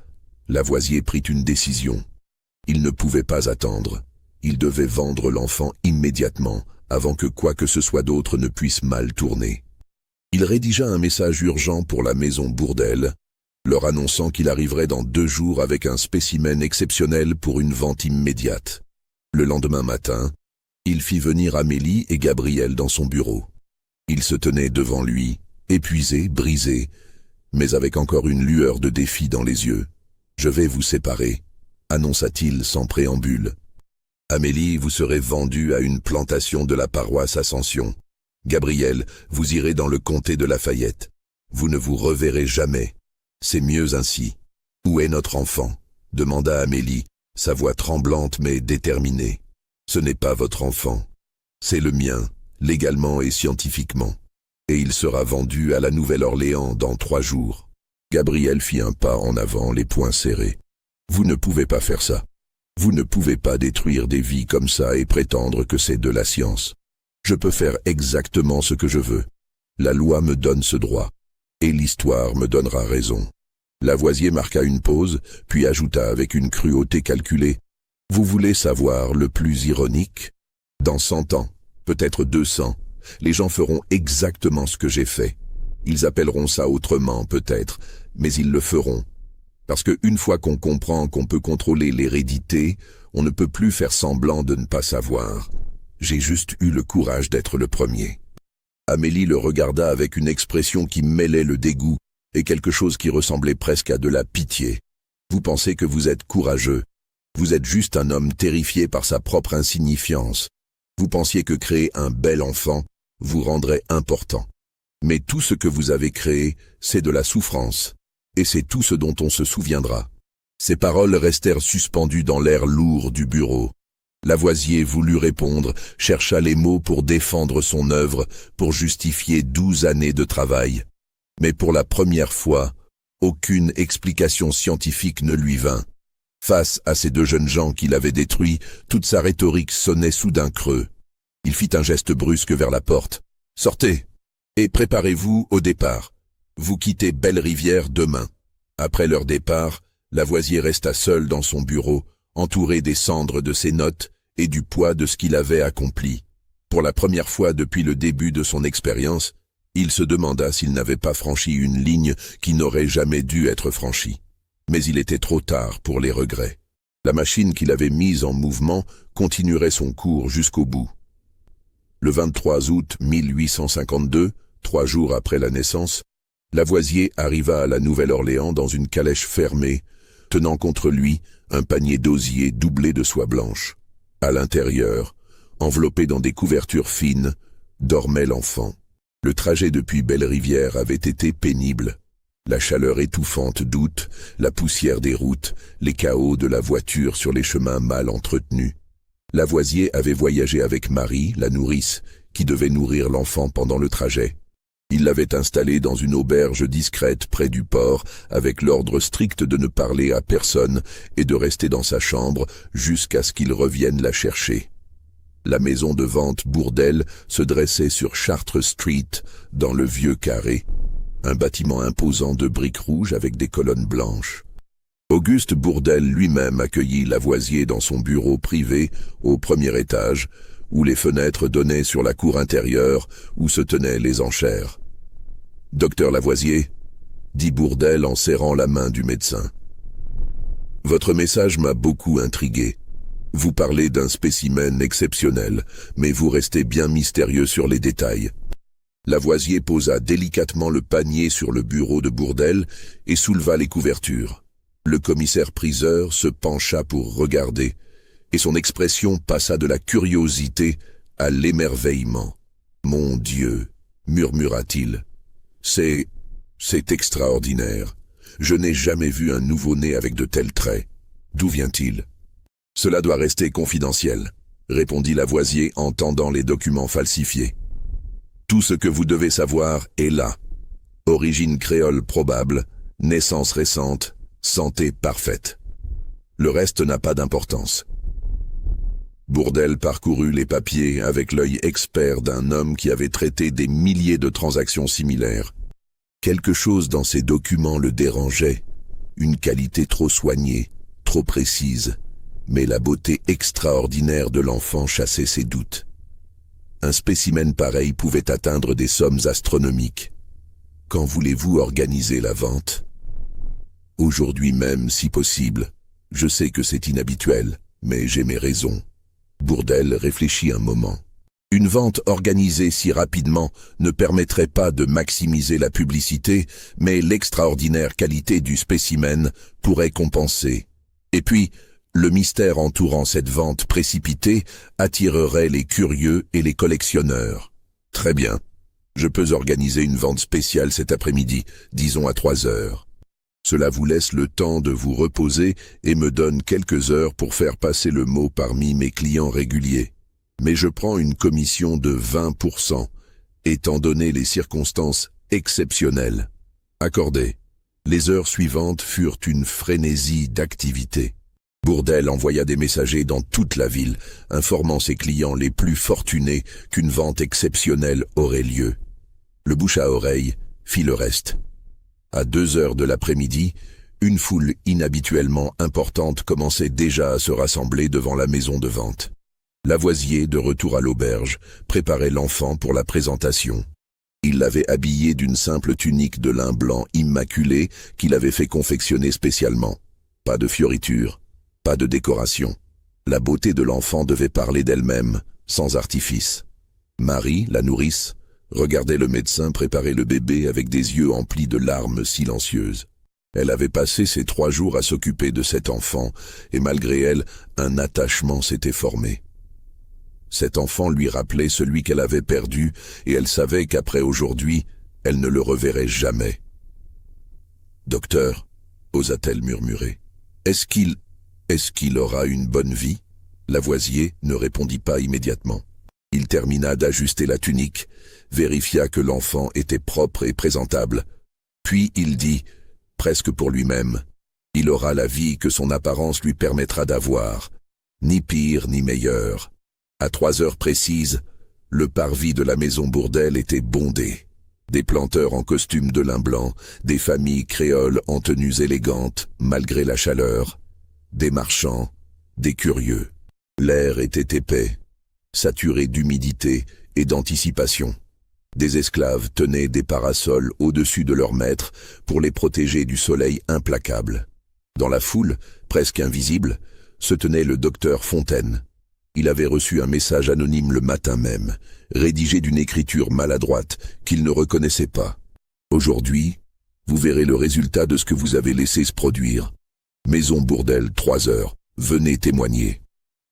Lavoisier prit une décision. Il ne pouvait pas attendre. Il devait vendre l'enfant immédiatement, avant que quoi que ce soit d'autre ne puisse mal tourner. Il rédigea un message urgent pour la maison Bourdelle, leur annonçant qu'il arriverait dans 2 jours avec un spécimen exceptionnel pour une vente immédiate. Le lendemain matin, il fit venir Amélie et Gabriel dans son bureau. Ils se tenaient devant lui, épuisés, brisés, mais avec encore une lueur de défi dans les yeux. « Je vais vous séparer », annonça-t-il sans préambule. « Amélie, vous serez vendue à une plantation de la paroisse Ascension. Gabriel, vous irez dans le comté de Lafayette. Vous ne vous reverrez jamais. C'est mieux ainsi. »« Où est notre enfant ?» demanda Amélie, sa voix tremblante mais déterminée. Ce n'est pas votre enfant. C'est le mien, légalement et scientifiquement. Et il sera vendu à la Nouvelle-Orléans dans 3 jours. Gabriel fit un pas en avant, les poings serrés. Vous ne pouvez pas faire ça. Vous ne pouvez pas détruire des vies comme ça et prétendre que c'est de la science. Je peux faire exactement ce que je veux. La loi me donne ce droit. Et l'histoire me donnera raison. Lavoisier marqua une pause, puis ajouta avec une cruauté calculée. Vous voulez savoir le plus ironique? Dans 100 ans, peut-être 200, les gens feront exactement ce que j'ai fait. Ils appelleront ça autrement, peut-être, mais ils le feront. Parce qu'une fois qu'on comprend qu'on peut contrôler l'hérédité, on ne peut plus faire semblant de ne pas savoir. J'ai juste eu le courage d'être le premier. Amélie le regarda avec une expression qui mêlait le dégoût et quelque chose qui ressemblait presque à de la pitié. Vous pensez que vous êtes courageux. Vous êtes juste un homme terrifié par sa propre insignifiance. Vous pensiez que créer un bel enfant vous rendrait important. Mais tout ce que vous avez créé, c'est de la souffrance. Et c'est tout ce dont on se souviendra. Ces paroles restèrent suspendues dans l'air lourd du bureau. Lavoisier voulut répondre, chercha les mots pour défendre son œuvre, pour justifier 12 années de travail. Mais pour la première fois, aucune explication scientifique ne lui vint. Face à ces 2 jeunes gens qui l'avaient détruit, toute sa rhétorique sonnait soudain creux. Il fit un geste brusque vers la porte. « Sortez et préparez-vous au départ. Vous quittez Belle-Rivière demain. » Après leur départ, Lavoisier resta seul dans son bureau, entouré des cendres de ses notes et du poids de ce qu'il avait accompli. Pour la première fois depuis le début de son expérience, il se demanda s'il n'avait pas franchi une ligne qui n'aurait jamais dû être franchie. Mais il était trop tard pour les regrets. La machine qu'il avait mise en mouvement continuerait son cours jusqu'au bout. Le 23 août 1852, 3 jours après la naissance, Lavoisier arriva à la Nouvelle-Orléans dans une calèche fermée, tenant contre lui un panier d'osier doublé de soie blanche. À l'intérieur, enveloppé dans des couvertures fines, dormait l'enfant. Le trajet depuis Belle-Rivière avait été pénible. La chaleur étouffante d'août, la poussière des routes, les cahots de la voiture sur les chemins mal entretenus. Lavoisier avait voyagé avec Marie, la nourrice, qui devait nourrir l'enfant pendant le trajet. Il l'avait installée dans une auberge discrète près du port, avec l'ordre strict de ne parler à personne et de rester dans sa chambre jusqu'à ce qu'il revienne la chercher. La maison de vente Bourdelle se dressait sur Chartres Street, dans le vieux carré, un bâtiment imposant de briques rouges avec des colonnes blanches. Auguste Bourdelle lui-même accueillit Lavoisier dans son bureau privé au 1er étage, où les fenêtres donnaient sur la cour intérieure où se tenaient les enchères. « Docteur Lavoisier » dit Bourdelle en serrant la main du médecin. « Votre message m'a beaucoup intrigué. Vous parlez d'un spécimen exceptionnel, mais vous restez bien mystérieux sur les détails. » Lavoisier posa délicatement le panier sur le bureau de Bourdelle et souleva les couvertures. Le commissaire-priseur se pencha pour regarder, et son expression passa de la curiosité à l'émerveillement. « Mon Dieu » murmura-t-il. « C'est extraordinaire. Je n'ai jamais vu un nouveau-né avec de tels traits. D'où vient-il » ? « Cela doit rester confidentiel » répondit Lavoisier en tendant les documents falsifiés. « Tout ce que vous devez savoir est là. Origine créole probable, naissance récente, santé parfaite. Le reste n'a pas d'importance. » Bourdelle parcourut les papiers avec l'œil expert d'un homme qui avait traité des milliers de transactions similaires. Quelque chose dans ces documents le dérangeait, une qualité trop soignée, trop précise, mais la beauté extraordinaire de l'enfant chassait ses doutes. Un spécimen pareil pouvait atteindre des sommes astronomiques. Quand voulez-vous organiser la vente ? Aujourd'hui même, si possible. Je sais que c'est inhabituel, mais j'ai mes raisons. Bourdelle réfléchit un moment. Une vente organisée si rapidement ne permettrait pas de maximiser la publicité, mais l'extraordinaire qualité du spécimen pourrait compenser. Et puis, le mystère entourant cette vente précipitée attirerait les curieux et les collectionneurs. Très bien. Je peux organiser une vente spéciale cet après-midi, disons à 3 heures. Cela vous laisse le temps de vous reposer et me donne quelques heures pour faire passer le mot parmi mes clients réguliers. Mais je prends une commission de 20%, étant donné les circonstances exceptionnelles. Accordé. Les heures suivantes furent une frénésie d'activité. Bourdelle envoya des messagers dans toute la ville, informant ses clients les plus fortunés qu'une vente exceptionnelle aurait lieu. Le bouche à oreille fit le reste. À 2 heures de l'après-midi, une foule inhabituellement importante commençait déjà à se rassembler devant la maison de vente. Lavoisier, de retour à l'auberge, préparait l'enfant pour la présentation. Il l'avait habillé d'une simple tunique de lin blanc immaculé qu'il avait fait confectionner spécialement. Pas de fioritures, pas de décoration. La beauté de l'enfant devait parler d'elle-même, sans artifice. Marie, la nourrice, regardait le médecin préparer le bébé avec des yeux emplis de larmes silencieuses. Elle avait passé ces 3 jours à s'occuper de cet enfant, et malgré elle, un attachement s'était formé. Cet enfant lui rappelait celui qu'elle avait perdu, et elle savait qu'après aujourd'hui, elle ne le reverrait jamais. « Docteur, osa-t-elle murmurer, est-ce qu'il aura une bonne vie ?» Lavoisier ne répondit pas immédiatement. Il termina d'ajuster la tunique, vérifia que l'enfant était propre et présentable, puis il dit, presque pour lui-même, « Il aura la vie que son apparence lui permettra d'avoir, ni pire ni meilleure. » À 3 heures précises, le parvis de la maison Bourdelle était bondé. Des planteurs en costume de lin blanc, des familles créoles en tenues élégantes, malgré la chaleur, des marchands, des curieux. L'air était épais, saturé d'humidité et d'anticipation. Des esclaves tenaient des parasols au-dessus de leurs maîtres pour les protéger du soleil implacable. Dans la foule, presque invisible, se tenait le docteur Fontaine. Il avait reçu un message anonyme le matin même, rédigé d'une écriture maladroite qu'il ne reconnaissait pas. « Aujourd'hui, vous verrez le résultat de ce que vous avez laissé se produire. Maison Bourdelle, 3 heures, venez témoigner. »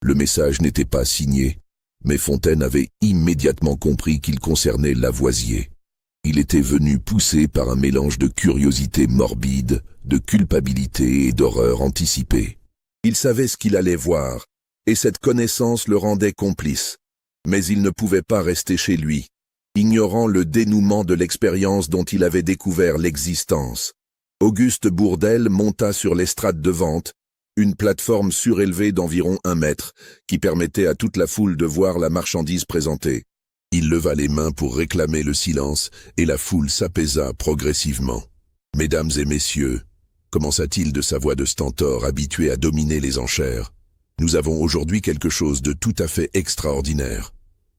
Le message n'était pas signé, mais Fontaine avait immédiatement compris qu'il concernait Lavoisier. Il était venu poussé par un mélange de curiosité morbide, de culpabilité et d'horreur anticipée. Il savait ce qu'il allait voir, et cette connaissance le rendait complice. Mais il ne pouvait pas rester chez lui, ignorant le dénouement de l'expérience dont il avait découvert l'existence. Auguste Bourdelle monta sur l'estrade de vente, une plateforme surélevée d'environ 1 mètre, qui permettait à toute la foule de voir la marchandise présentée. Il leva les mains pour réclamer le silence, et la foule s'apaisa progressivement. « Mesdames et messieurs, » commença-t-il de sa voix de stentor habitué à dominer les enchères, « nous avons aujourd'hui quelque chose de tout à fait extraordinaire.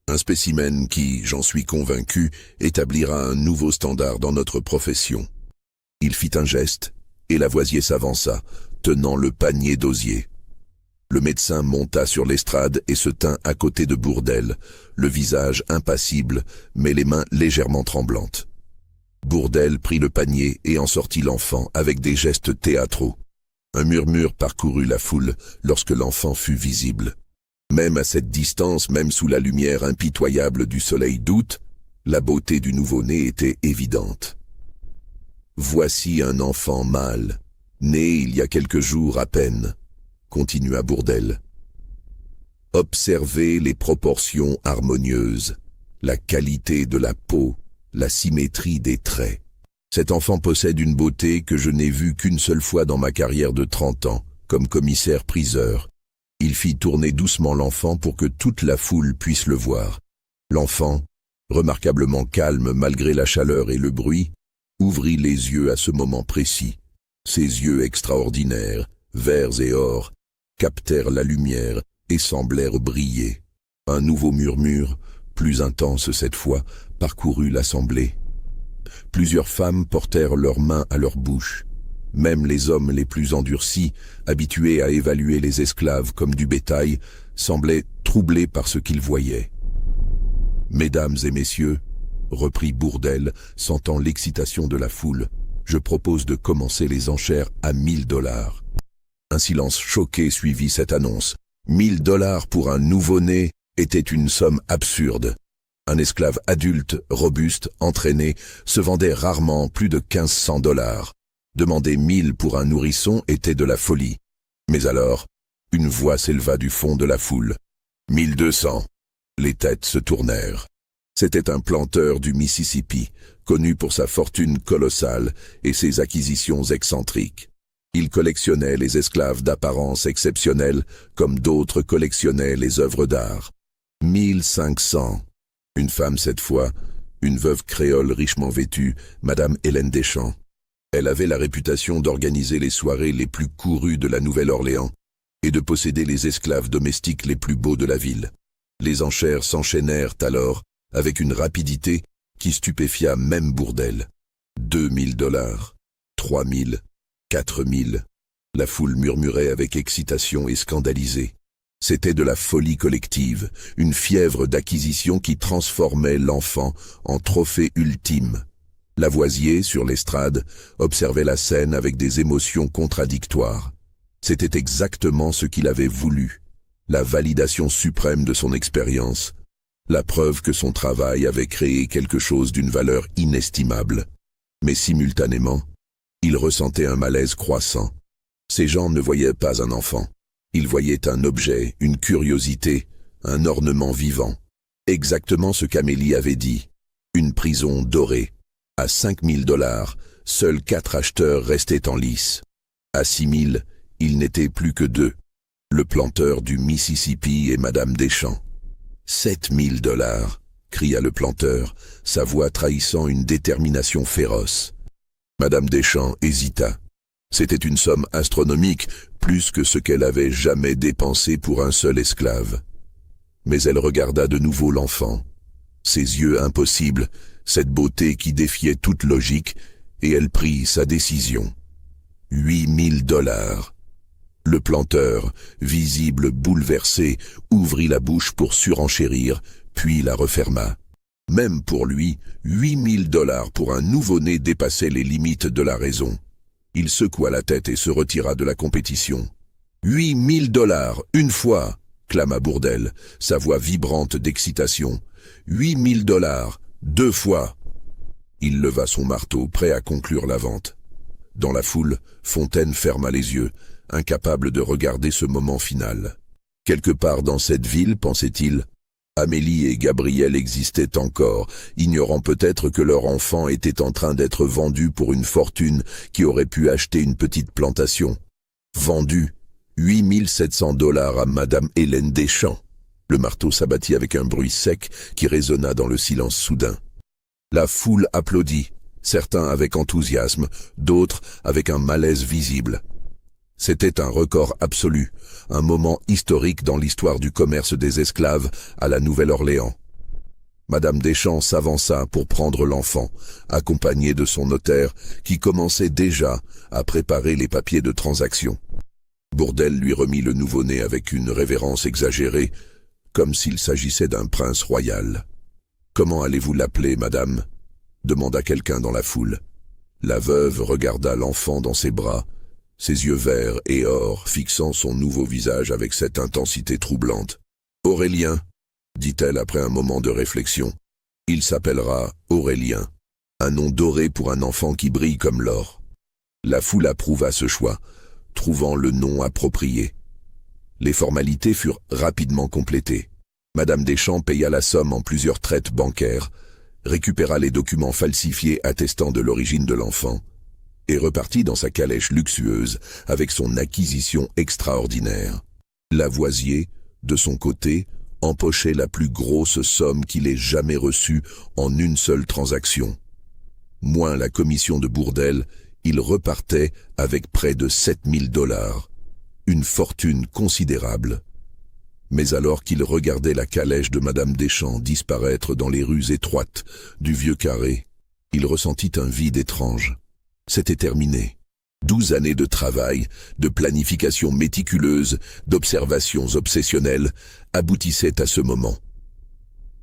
Un spécimen qui, j'en suis convaincu, établira un nouveau standard dans notre profession. » Il fit un geste, et Lavoisier s'avança, tenant le panier d'osier. Le médecin monta sur l'estrade et se tint à côté de Bourdelle, le visage impassible, mais les mains légèrement tremblantes. Bourdelle prit le panier et en sortit l'enfant avec des gestes théâtraux. Un murmure parcourut la foule lorsque l'enfant fut visible. Même à cette distance, même sous la lumière impitoyable du soleil d'août, la beauté du nouveau-né était évidente. « Voici un enfant mâle, né il y a quelques jours à peine, » continua Bourdelle. « Observez les proportions harmonieuses, la qualité de la peau, la symétrie des traits. Cet enfant possède une beauté que je n'ai vue qu'une seule fois dans ma carrière de 30 ans, comme commissaire-priseur. » Il fit tourner doucement l'enfant pour que toute la foule puisse le voir. L'enfant, remarquablement calme malgré la chaleur et le bruit, ouvrit les yeux à ce moment précis. Ses yeux extraordinaires, verts et or, captèrent la lumière et semblèrent briller. Un nouveau murmure, plus intense cette fois, parcourut l'assemblée. Plusieurs femmes portèrent leurs mains à leur bouche. Même les hommes les plus endurcis, habitués à évaluer les esclaves comme du bétail, semblaient troublés par ce qu'ils voyaient. « Mesdames et messieurs, » reprit Bourdelle, sentant l'excitation de la foule, « je propose de commencer les enchères à 1000 $. Un silence choqué suivit cette annonce. 1000 $ pour un nouveau-né était une somme absurde. Un esclave adulte, robuste, entraîné, se vendait rarement plus de 1500 $. Demander 1000 pour un nourrisson était de la folie. Mais alors, une voix s'éleva du fond de la foule. 1200. Les têtes se tournèrent. C'était un planteur du Mississippi, connu pour sa fortune colossale et ses acquisitions excentriques. Il collectionnait les esclaves d'apparence exceptionnelle, comme d'autres collectionnaient les œuvres d'art. 1500. Une femme cette fois, une veuve créole richement vêtue, Madame Hélène Deschamps. Elle avait la réputation d'organiser les soirées les plus courues de la Nouvelle-Orléans et de posséder les esclaves domestiques les plus beaux de la ville. Les enchères s'enchaînèrent alors avec une rapidité qui stupéfia même Bourdelle. 2000 $, 3000, 4000. La foule murmurait avec excitation et scandalisée. C'était de la folie collective, une fièvre d'acquisition qui transformait l'enfant en trophée ultime. Lavoisier, sur l'estrade, observait la scène avec des émotions contradictoires. C'était exactement ce qu'il avait voulu, la validation suprême de son expérience, la preuve que son travail avait créé quelque chose d'une valeur inestimable. Mais simultanément, il ressentait un malaise croissant. Ces gens ne voyaient pas un enfant. Ils voyaient un objet, une curiosité, un ornement vivant. Exactement ce qu'Amélie avait dit. Une prison dorée. À 5000 $, seuls 4 acheteurs restaient en lice. À 6000, il n'était plus que 2. Le planteur du Mississippi et Madame Deschamps. 7000 $, cria le planteur, sa voix trahissant une détermination féroce. Madame Deschamps hésita. C'était une somme astronomique, plus que ce qu'elle avait jamais dépensé pour un seul esclave. Mais elle regarda de nouveau l'enfant. Ses yeux impossibles, cette beauté qui défiait toute logique, et elle prit sa décision. 8000 $. Le planteur, visible bouleversé, ouvrit la bouche pour surenchérir, puis la referma. Même pour lui, 8000 $ pour un nouveau-né dépassait les limites de la raison. Il secoua la tête et se retira de la compétition. 8000 $, une fois, clama Bourdelle, sa voix vibrante d'excitation. 8000 $, 2 fois. Il leva son marteau, prêt à conclure la vente. Dans la foule, Fontaine ferma les yeux, incapable de regarder ce moment final. Quelque part dans cette ville, pensait-il, Amélie et Gabriel existaient encore, ignorant peut-être que leur enfant était en train d'être vendu pour une fortune qui aurait pu acheter une petite plantation. Vendu 8700 $ à Madame Hélène Deschamps. Le marteau s'abattit avec un bruit sec qui résonna dans le silence soudain. La foule applaudit, certains avec enthousiasme, d'autres avec un malaise visible. C'était un record absolu, un moment historique dans l'histoire du commerce des esclaves à la Nouvelle-Orléans. Madame Deschamps s'avança pour prendre l'enfant, accompagnée de son notaire qui commençait déjà à préparer les papiers de transaction. Bourdelle lui remit le nouveau-né avec une révérence exagérée, comme s'il s'agissait d'un prince royal. « Comment allez-vous l'appeler, madame ?» demanda quelqu'un dans la foule. La veuve regarda l'enfant dans ses bras, ses yeux verts et or fixant son nouveau visage avec cette intensité troublante. « Aurélien, » dit-elle après un moment de réflexion. « Il s'appellera Aurélien, un nom doré pour un enfant qui brille comme l'or. » La foule approuva ce choix, trouvant le nom approprié. Les formalités furent rapidement complétées. Madame Deschamps paya la somme en plusieurs traites bancaires, récupéra les documents falsifiés attestant de l'origine de l'enfant, et repartit dans sa calèche luxueuse avec son acquisition extraordinaire. Lavoisier, de son côté, empochait la plus grosse somme qu'il ait jamais reçue en une seule transaction. Moins la commission de Bourdelle, il repartait avec près de 7000 $, une fortune considérable. Mais alors qu'il regardait la calèche de Madame Deschamps disparaître dans les rues étroites du vieux carré, il ressentit un vide étrange. C'était terminé. 12 années de travail, de planification méticuleuse, d'observations obsessionnelles aboutissaient à ce moment.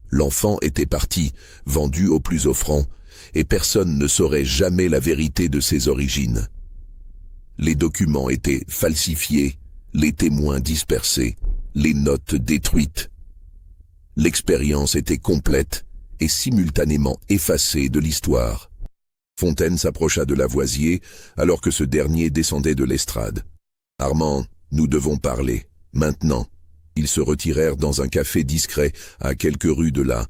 L'enfant était parti, vendu au plus offrant, et personne ne saurait jamais la vérité de ses origines. Les documents étaient falsifiés, les témoins dispersés, les notes détruites. L'expérience était complète et simultanément effacée de l'histoire. Fontaine s'approcha de Lavoisier alors que ce dernier descendait de l'estrade. « Armand, nous devons parler, maintenant. » Ils se retirèrent dans un café discret à quelques rues de là,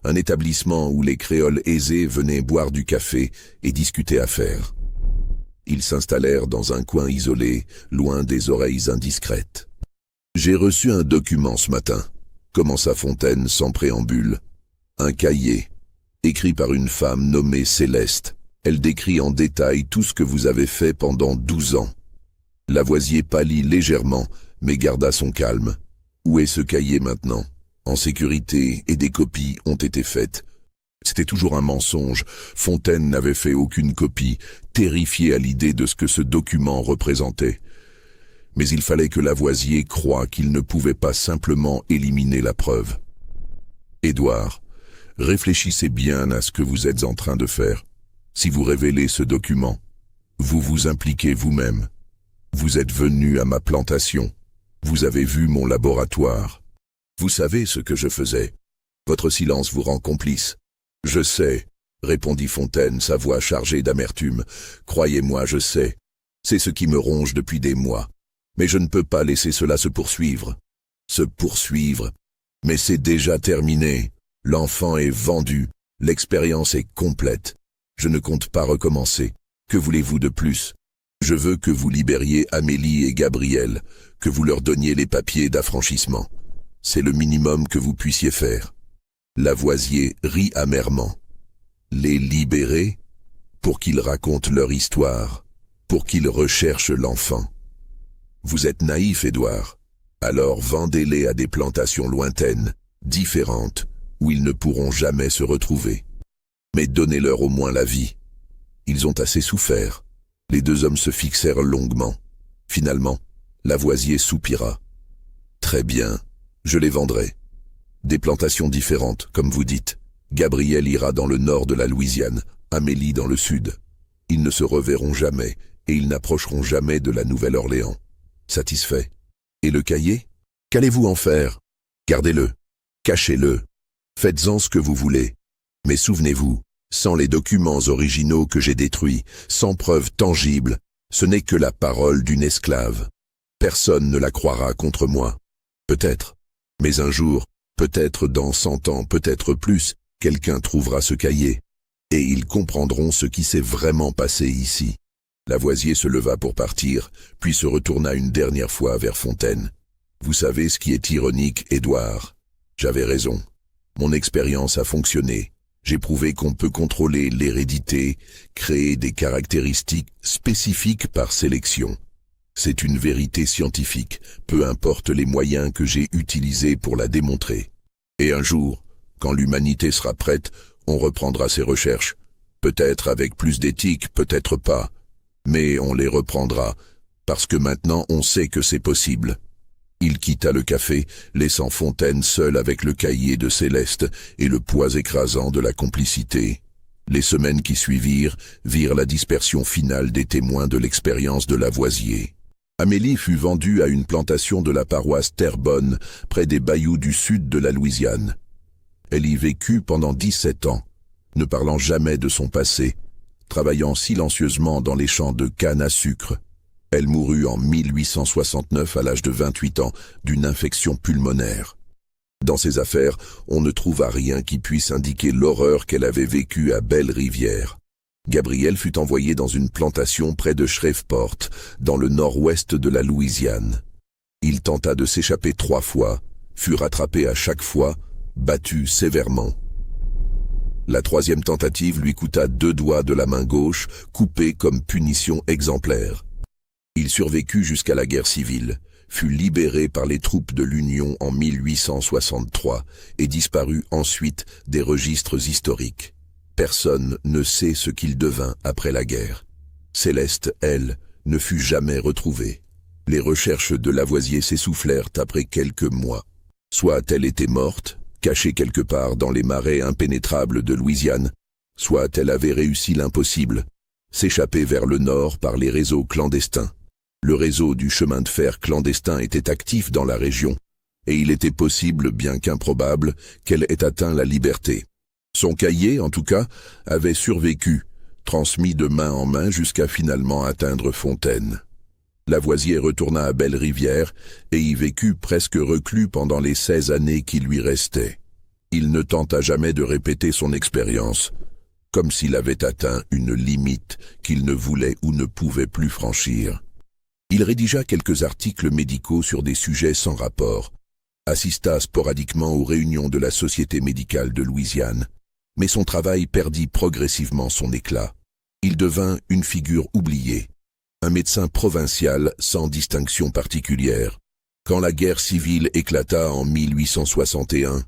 un établissement où les créoles aisés venaient boire du café et discuter affaires. Ils s'installèrent dans un coin isolé, loin des oreilles indiscrètes. « J'ai reçu un document ce matin », commença Fontaine sans préambule. « Un cahier, écrit par une femme nommée Céleste. Elle décrit en détail tout ce que vous avez fait pendant 12 ans. » Lavoisier pâlit légèrement, mais garda son calme. « Où est ce cahier maintenant ? En sécurité et des copies ont été faites. » C'était toujours un mensonge. Fontaine n'avait fait aucune copie, terrifié à l'idée de ce que ce document représentait. Mais il fallait que Lavoisier croie qu'il ne pouvait pas simplement éliminer la preuve. « Édouard, réfléchissez bien à ce que vous êtes en train de faire. Si vous révélez ce document, vous vous impliquez vous-même. Vous êtes venu à ma plantation. Vous avez vu mon laboratoire. Vous savez ce que je faisais. Votre silence vous rend complice. »« Je sais, » répondit Fontaine, sa voix chargée d'amertume. « Croyez-moi, je sais. C'est ce qui me ronge depuis des mois. Mais je ne peux pas laisser cela se poursuivre. » « Se poursuivre ? Mais c'est déjà terminé. L'enfant est vendu. L'expérience est complète. Je ne compte pas recommencer. Que voulez-vous de plus ? Je veux que vous libériez Amélie et Gabriel, que vous leur donniez les papiers d'affranchissement. C'est le minimum que vous puissiez faire. » Lavoisier rit amèrement. « Les libérer ? Pour qu'ils racontent leur histoire, pour qu'ils recherchent l'enfant. Vous êtes naïf, Édouard. Alors vendez-les à des plantations lointaines, différentes, où ils ne pourront jamais se retrouver. Mais donnez-leur au moins la vie. Ils ont assez souffert. » Les deux hommes se fixèrent longuement. Finalement, Lavoisier soupira. « Très bien, je les vendrai. Des plantations différentes, comme vous dites. Gabriel ira dans le nord de la Louisiane, Amélie dans le sud. Ils ne se reverront jamais, et ils n'approcheront jamais de la Nouvelle-Orléans. Satisfait. Et le cahier ? Qu'allez-vous en faire ? Gardez-le. Cachez-le. Faites-en ce que vous voulez. Mais souvenez-vous, sans les documents originaux que j'ai détruits, sans preuves tangibles, ce n'est que la parole d'une esclave. Personne ne la croira contre moi. Peut-être. Mais un jour, peut-être dans 100 ans, peut-être plus, quelqu'un trouvera ce cahier. Et ils comprendront ce qui s'est vraiment passé ici. » Lavoisier se leva pour partir, puis se retourna une dernière fois vers Fontaine. « Vous savez ce qui est ironique, Édouard. J'avais raison. Mon expérience a fonctionné. J'ai prouvé qu'on peut contrôler l'hérédité, créer des caractéristiques spécifiques par sélection. C'est une vérité scientifique, peu importe les moyens que j'ai utilisés pour la démontrer. Et un jour, quand l'humanité sera prête, on reprendra ses recherches. Peut-être avec plus d'éthique, peut-être pas. Mais on les reprendra, parce que maintenant on sait que c'est possible. » Il quitta le café, laissant Fontaine seul avec le cahier de Céleste et le poids écrasant de la complicité. Les semaines qui suivirent virent la dispersion finale des témoins de l'expérience de Lavoisier. Amélie fut vendue à une plantation de la paroisse Terrebonne, près des bayous du sud de la Louisiane. Elle y vécut pendant 17 ans, ne parlant jamais de son passé, travaillant silencieusement dans les champs de canne à sucre. Elle mourut en 1869 à l'âge de 28 ans d'une infection pulmonaire. Dans ses affaires, on ne trouva rien qui puisse indiquer l'horreur qu'elle avait vécue à Belle-Rivière. Gabriel fut envoyé dans une plantation près de Shreveport, dans le nord-ouest de la Louisiane. Il tenta de s'échapper 3 fois, fut rattrapé à chaque fois, battu sévèrement. La 3e tentative lui coûta 2 doigts de la main gauche, coupés comme punition exemplaire. Il survécut jusqu'à la guerre civile, fut libéré par les troupes de l'Union en 1863 et disparut ensuite des registres historiques. Personne ne sait ce qu'il devint après la guerre. Céleste, elle, ne fut jamais retrouvée. Les recherches de Lavoisier s'essoufflèrent après quelques mois. Soit elle était morte, cachée quelque part dans les marais impénétrables de Louisiane, soit elle avait réussi l'impossible, s'échapper vers le nord par les réseaux clandestins. Le réseau du chemin de fer clandestin était actif dans la région, et il était possible, bien qu'improbable, qu'elle ait atteint la liberté. Son cahier, en tout cas, avait survécu, transmis de main en main jusqu'à finalement atteindre Fontaine. Lavoisier retourna à Belle-Rivière et y vécut presque reclus pendant les 16 années qui lui restaient. Il ne tenta jamais de répéter son expérience, comme s'il avait atteint une limite qu'il ne voulait ou ne pouvait plus franchir. Il rédigea quelques articles médicaux sur des sujets sans rapport, assista sporadiquement aux réunions de la Société médicale de Louisiane, mais son travail perdit progressivement son éclat. Il devint une figure oubliée, un médecin provincial sans distinction particulière. Quand la guerre civile éclata en 1861,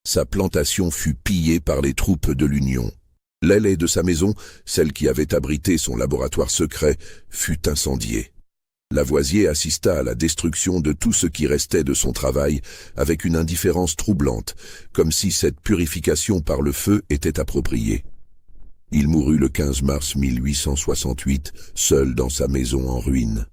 sa plantation fut pillée par les troupes de l'Union. L'aile de sa maison, celle qui avait abrité son laboratoire secret, fut incendiée. Lavoisier assista à la destruction de tout ce qui restait de son travail avec une indifférence troublante, comme si cette purification par le feu était appropriée. Il mourut le 15 mars 1868, seul dans sa maison en ruine.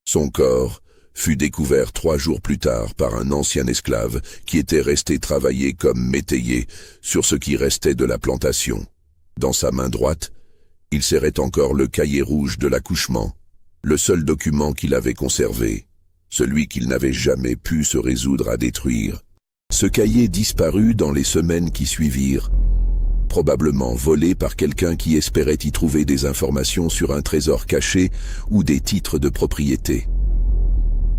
Son corps fut découvert 3 jours plus tard par un ancien esclave qui était resté travailler comme métayer sur ce qui restait de la plantation. Dans sa main droite, il serrait encore le cahier rouge de l'accouchement, le seul document qu'il avait conservé, celui qu'il n'avait jamais pu se résoudre à détruire. Ce cahier disparut dans les semaines qui suivirent, probablement volé par quelqu'un qui espérait y trouver des informations sur un trésor caché ou des titres de propriété.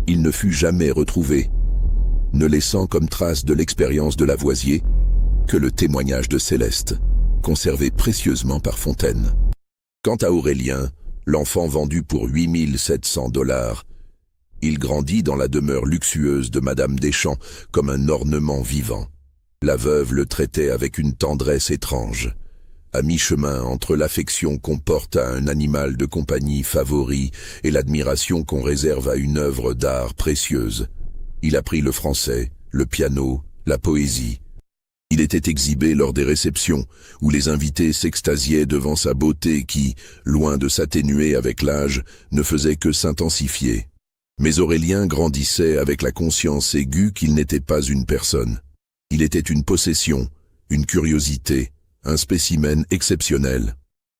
Il ne fut jamais retrouvé, ne laissant comme trace de l'expérience de Lavoisier que le témoignage de Céleste, conservé précieusement par Fontaine. Quant à Aurélien, l'enfant vendu pour $8 700, il grandit dans la demeure luxueuse de Madame Deschamps comme un ornement vivant. La veuve le traitait avec une tendresse étrange, à mi-chemin entre l'affection qu'on porte à un animal de compagnie favori et l'admiration qu'on réserve à une œuvre d'art précieuse. Il apprit le français, le piano, la poésie. Il était exhibé lors des réceptions, où les invités s'extasiaient devant sa beauté qui, loin de s'atténuer avec l'âge, ne faisait que s'intensifier. Mais Aurélien grandissait avec la conscience aiguë qu'il n'était pas une personne. Il était une possession, une curiosité, un spécimen exceptionnel.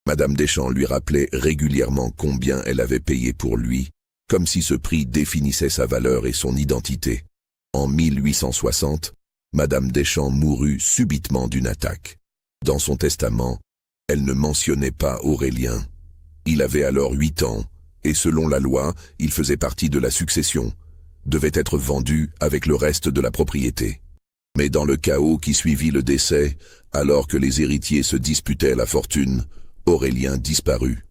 Madame Deschamps lui rappelait régulièrement combien elle avait payé pour lui, comme si ce prix définissait sa valeur et son identité. En 1860, Madame Deschamps mourut subitement d'une attaque. Dans son testament, elle ne mentionnait pas Aurélien. Il avait alors 8 ans, et selon la loi, il faisait partie de la succession, devait être vendu avec le reste de la propriété. Mais dans le chaos qui suivit le décès, alors que les héritiers se disputaient la fortune, Aurélien disparut.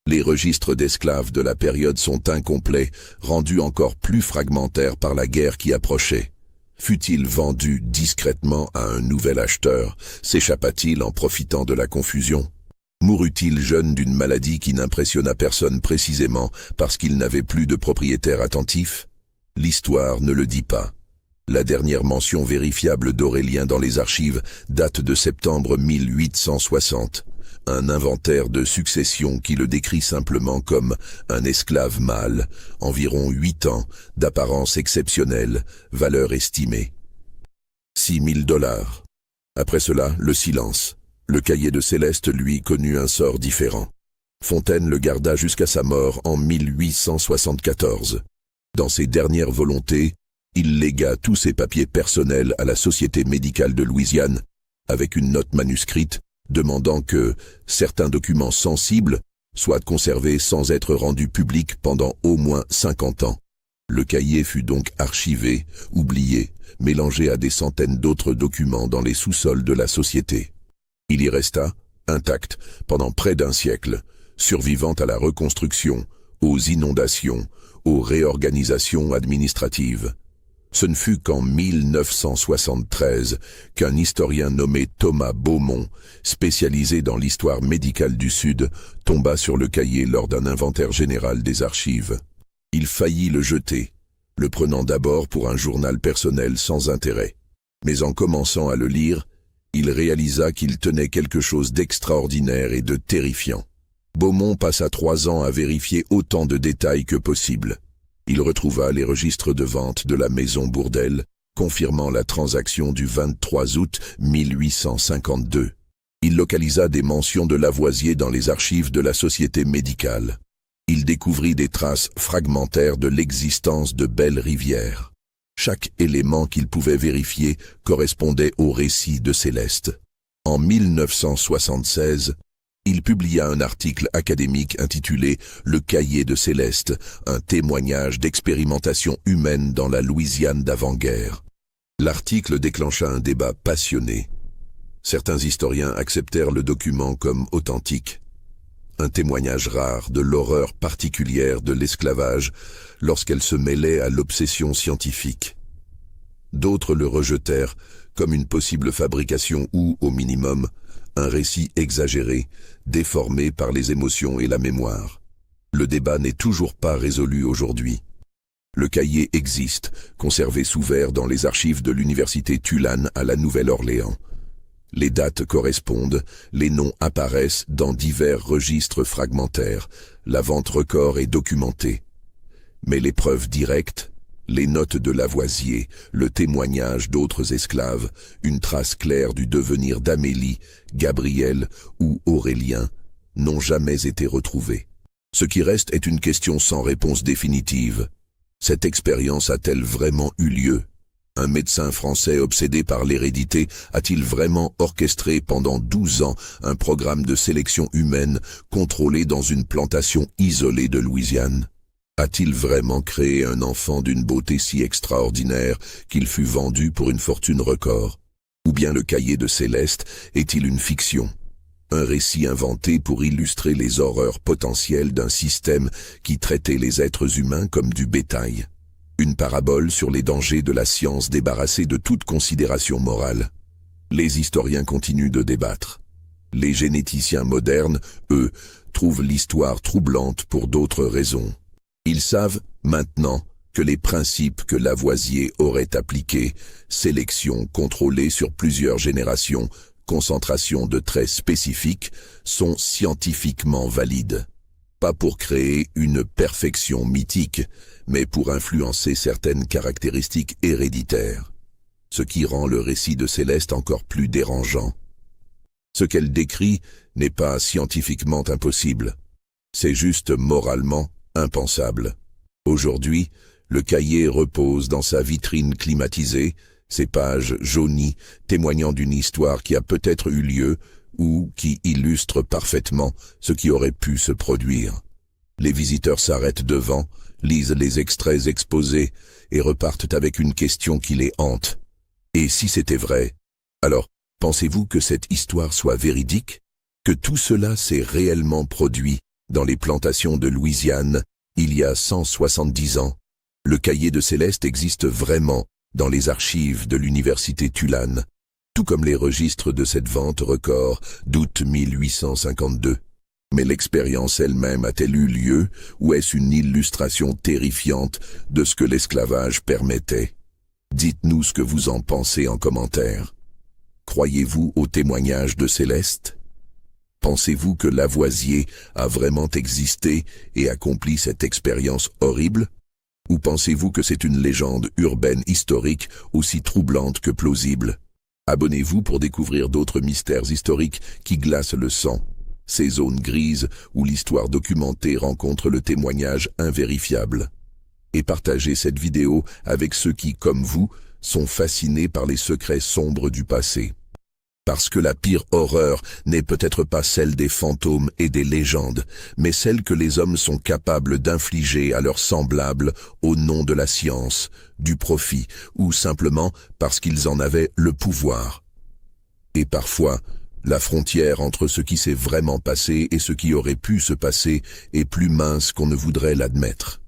Les registres d'esclaves de la période sont incomplets, rendus encore plus fragmentaires par la guerre qui approchait. Fut-il vendu discrètement à un nouvel acheteur? S'échappa-t-il en profitant de la confusion? Mourut-il jeune d'une maladie qui n'impressionna personne précisément parce qu'il n'avait plus de propriétaire attentif? L'histoire ne le dit pas. La dernière mention vérifiable d'Aurélien dans les archives date de septembre 1860. Un inventaire de succession qui le décrit simplement comme un esclave mâle, environ 8 ans, d'apparence exceptionnelle, valeur estimée. $6 000. Après cela, le silence. Le cahier de Céleste, lui, connut un sort différent. Fontaine le garda jusqu'à sa mort en 1874. Dans ses dernières volontés, il légua tous ses papiers personnels à la Société médicale de Louisiane, avec une note manuscrite demandant que certains documents sensibles soient conservés sans être rendus publics pendant au moins 50 ans. Le cahier fut donc archivé, oublié, mélangé à des centaines d'autres documents dans les sous-sols de la Société. Il y resta, intact, pendant près d'1 siècle, survivant à la reconstruction, aux inondations, aux réorganisations administratives. Ce ne fut qu'en 1973 qu'un historien nommé Thomas Beaumont, spécialisé dans l'histoire médicale du Sud, tomba sur le cahier lors d'un inventaire général des archives. Il faillit le jeter, le prenant d'abord pour un journal personnel sans intérêt. Mais en commençant à le lire, il réalisa qu'il tenait quelque chose d'extraordinaire et de terrifiant. Beaumont passa 3 ans à vérifier autant de détails que possible. Il retrouva les registres de vente de la maison Bourdelle, confirmant la transaction du 23 août 1852. Il localisa des mentions de Lavoisier dans les archives de la Société médicale. Il découvrit des traces fragmentaires de l'existence de belles rivières. Chaque élément qu'il pouvait vérifier correspondait au récit de Céleste. En 1976, il publia un article académique intitulé « Le cahier de Céleste, un témoignage d'expérimentation humaine dans la Louisiane d'avant-guerre ». L'article déclencha un débat passionné. Certains historiens acceptèrent le document comme authentique, un témoignage rare de l'horreur particulière de l'esclavage lorsqu'elle se mêlait à l'obsession scientifique. D'autres le rejetèrent comme une possible fabrication ou, au minimum, un récit exagéré, déformé par les émotions et la mémoire. Le débat n'est toujours pas résolu aujourd'hui. Le cahier existe, conservé sous verre dans les archives de l'université Tulane à la Nouvelle-Orléans. Les dates correspondent, les noms apparaissent dans divers registres fragmentaires, la vente record est documentée. Mais les preuves directes, les notes de Lavoisier, le témoignage d'autres esclaves, une trace claire du devenir d'Amélie, Gabriel ou Aurélien, n'ont jamais été retrouvées. Ce qui reste est une question sans réponse définitive. Cette expérience a-t-elle vraiment eu lieu ? Un médecin français obsédé par l'hérédité a-t-il vraiment orchestré pendant 12 ans un programme de sélection humaine contrôlé dans une plantation isolée de Louisiane ? A-t-il vraiment créé un enfant d'une beauté si extraordinaire qu'il fut vendu pour une fortune record ? Ou bien le cahier de Céleste est-il une fiction ? Un récit inventé pour illustrer les horreurs potentielles d'un système qui traitait les êtres humains comme du bétail. Une parabole sur les dangers de la science débarrassée de toute considération morale. Les historiens continuent de débattre. Les généticiens modernes, eux, trouvent l'histoire troublante pour d'autres raisons. Ils savent, maintenant, que les principes que Lavoisier aurait appliqués, sélection contrôlée sur plusieurs générations, concentration de traits spécifiques, sont scientifiquement valides. Pas pour créer une perfection mythique, mais pour influencer certaines caractéristiques héréditaires. Ce qui rend le récit de Céleste encore plus dérangeant. Ce qu'elle décrit n'est pas scientifiquement impossible. C'est juste moralement impensable. Aujourd'hui, le cahier repose dans sa vitrine climatisée, ses pages jaunies témoignant d'une histoire qui a peut-être eu lieu ou qui illustre parfaitement ce qui aurait pu se produire. Les visiteurs s'arrêtent devant, lisent les extraits exposés et repartent avec une question qui les hante. Et si c'était vrai, alors pensez-vous que cette histoire soit véridique? Que tout cela s'est réellement produit dans les plantations de Louisiane il y a 170 ans? Le cahier de Céleste existe vraiment dans les archives de l'université Tulane, tout comme les registres de cette vente record d'août 1852. Mais l'expérience elle-même a-t-elle eu lieu ou est-ce une illustration terrifiante de ce que l'esclavage permettait? Dites-nous ce que vous en pensez en commentaire. Croyez-vous au témoignage de Céleste? Pensez-vous que Lavoisier a vraiment existé et accompli cette expérience horrible? Ou pensez-vous que c'est une légende urbaine historique aussi troublante que plausible? Abonnez-vous pour découvrir d'autres mystères historiques qui glacent le sang. Ces zones grises où l'histoire documentée rencontre le témoignage invérifiable. Et partagez cette vidéo avec ceux qui, comme vous, sont fascinés par les secrets sombres du passé. Parce que la pire horreur n'est peut-être pas celle des fantômes et des légendes, mais celle que les hommes sont capables d'infliger à leurs semblables au nom de la science, du profit, ou simplement parce qu'ils en avaient le pouvoir. Et parfois, la frontière entre ce qui s'est vraiment passé et ce qui aurait pu se passer est plus mince qu'on ne voudrait l'admettre.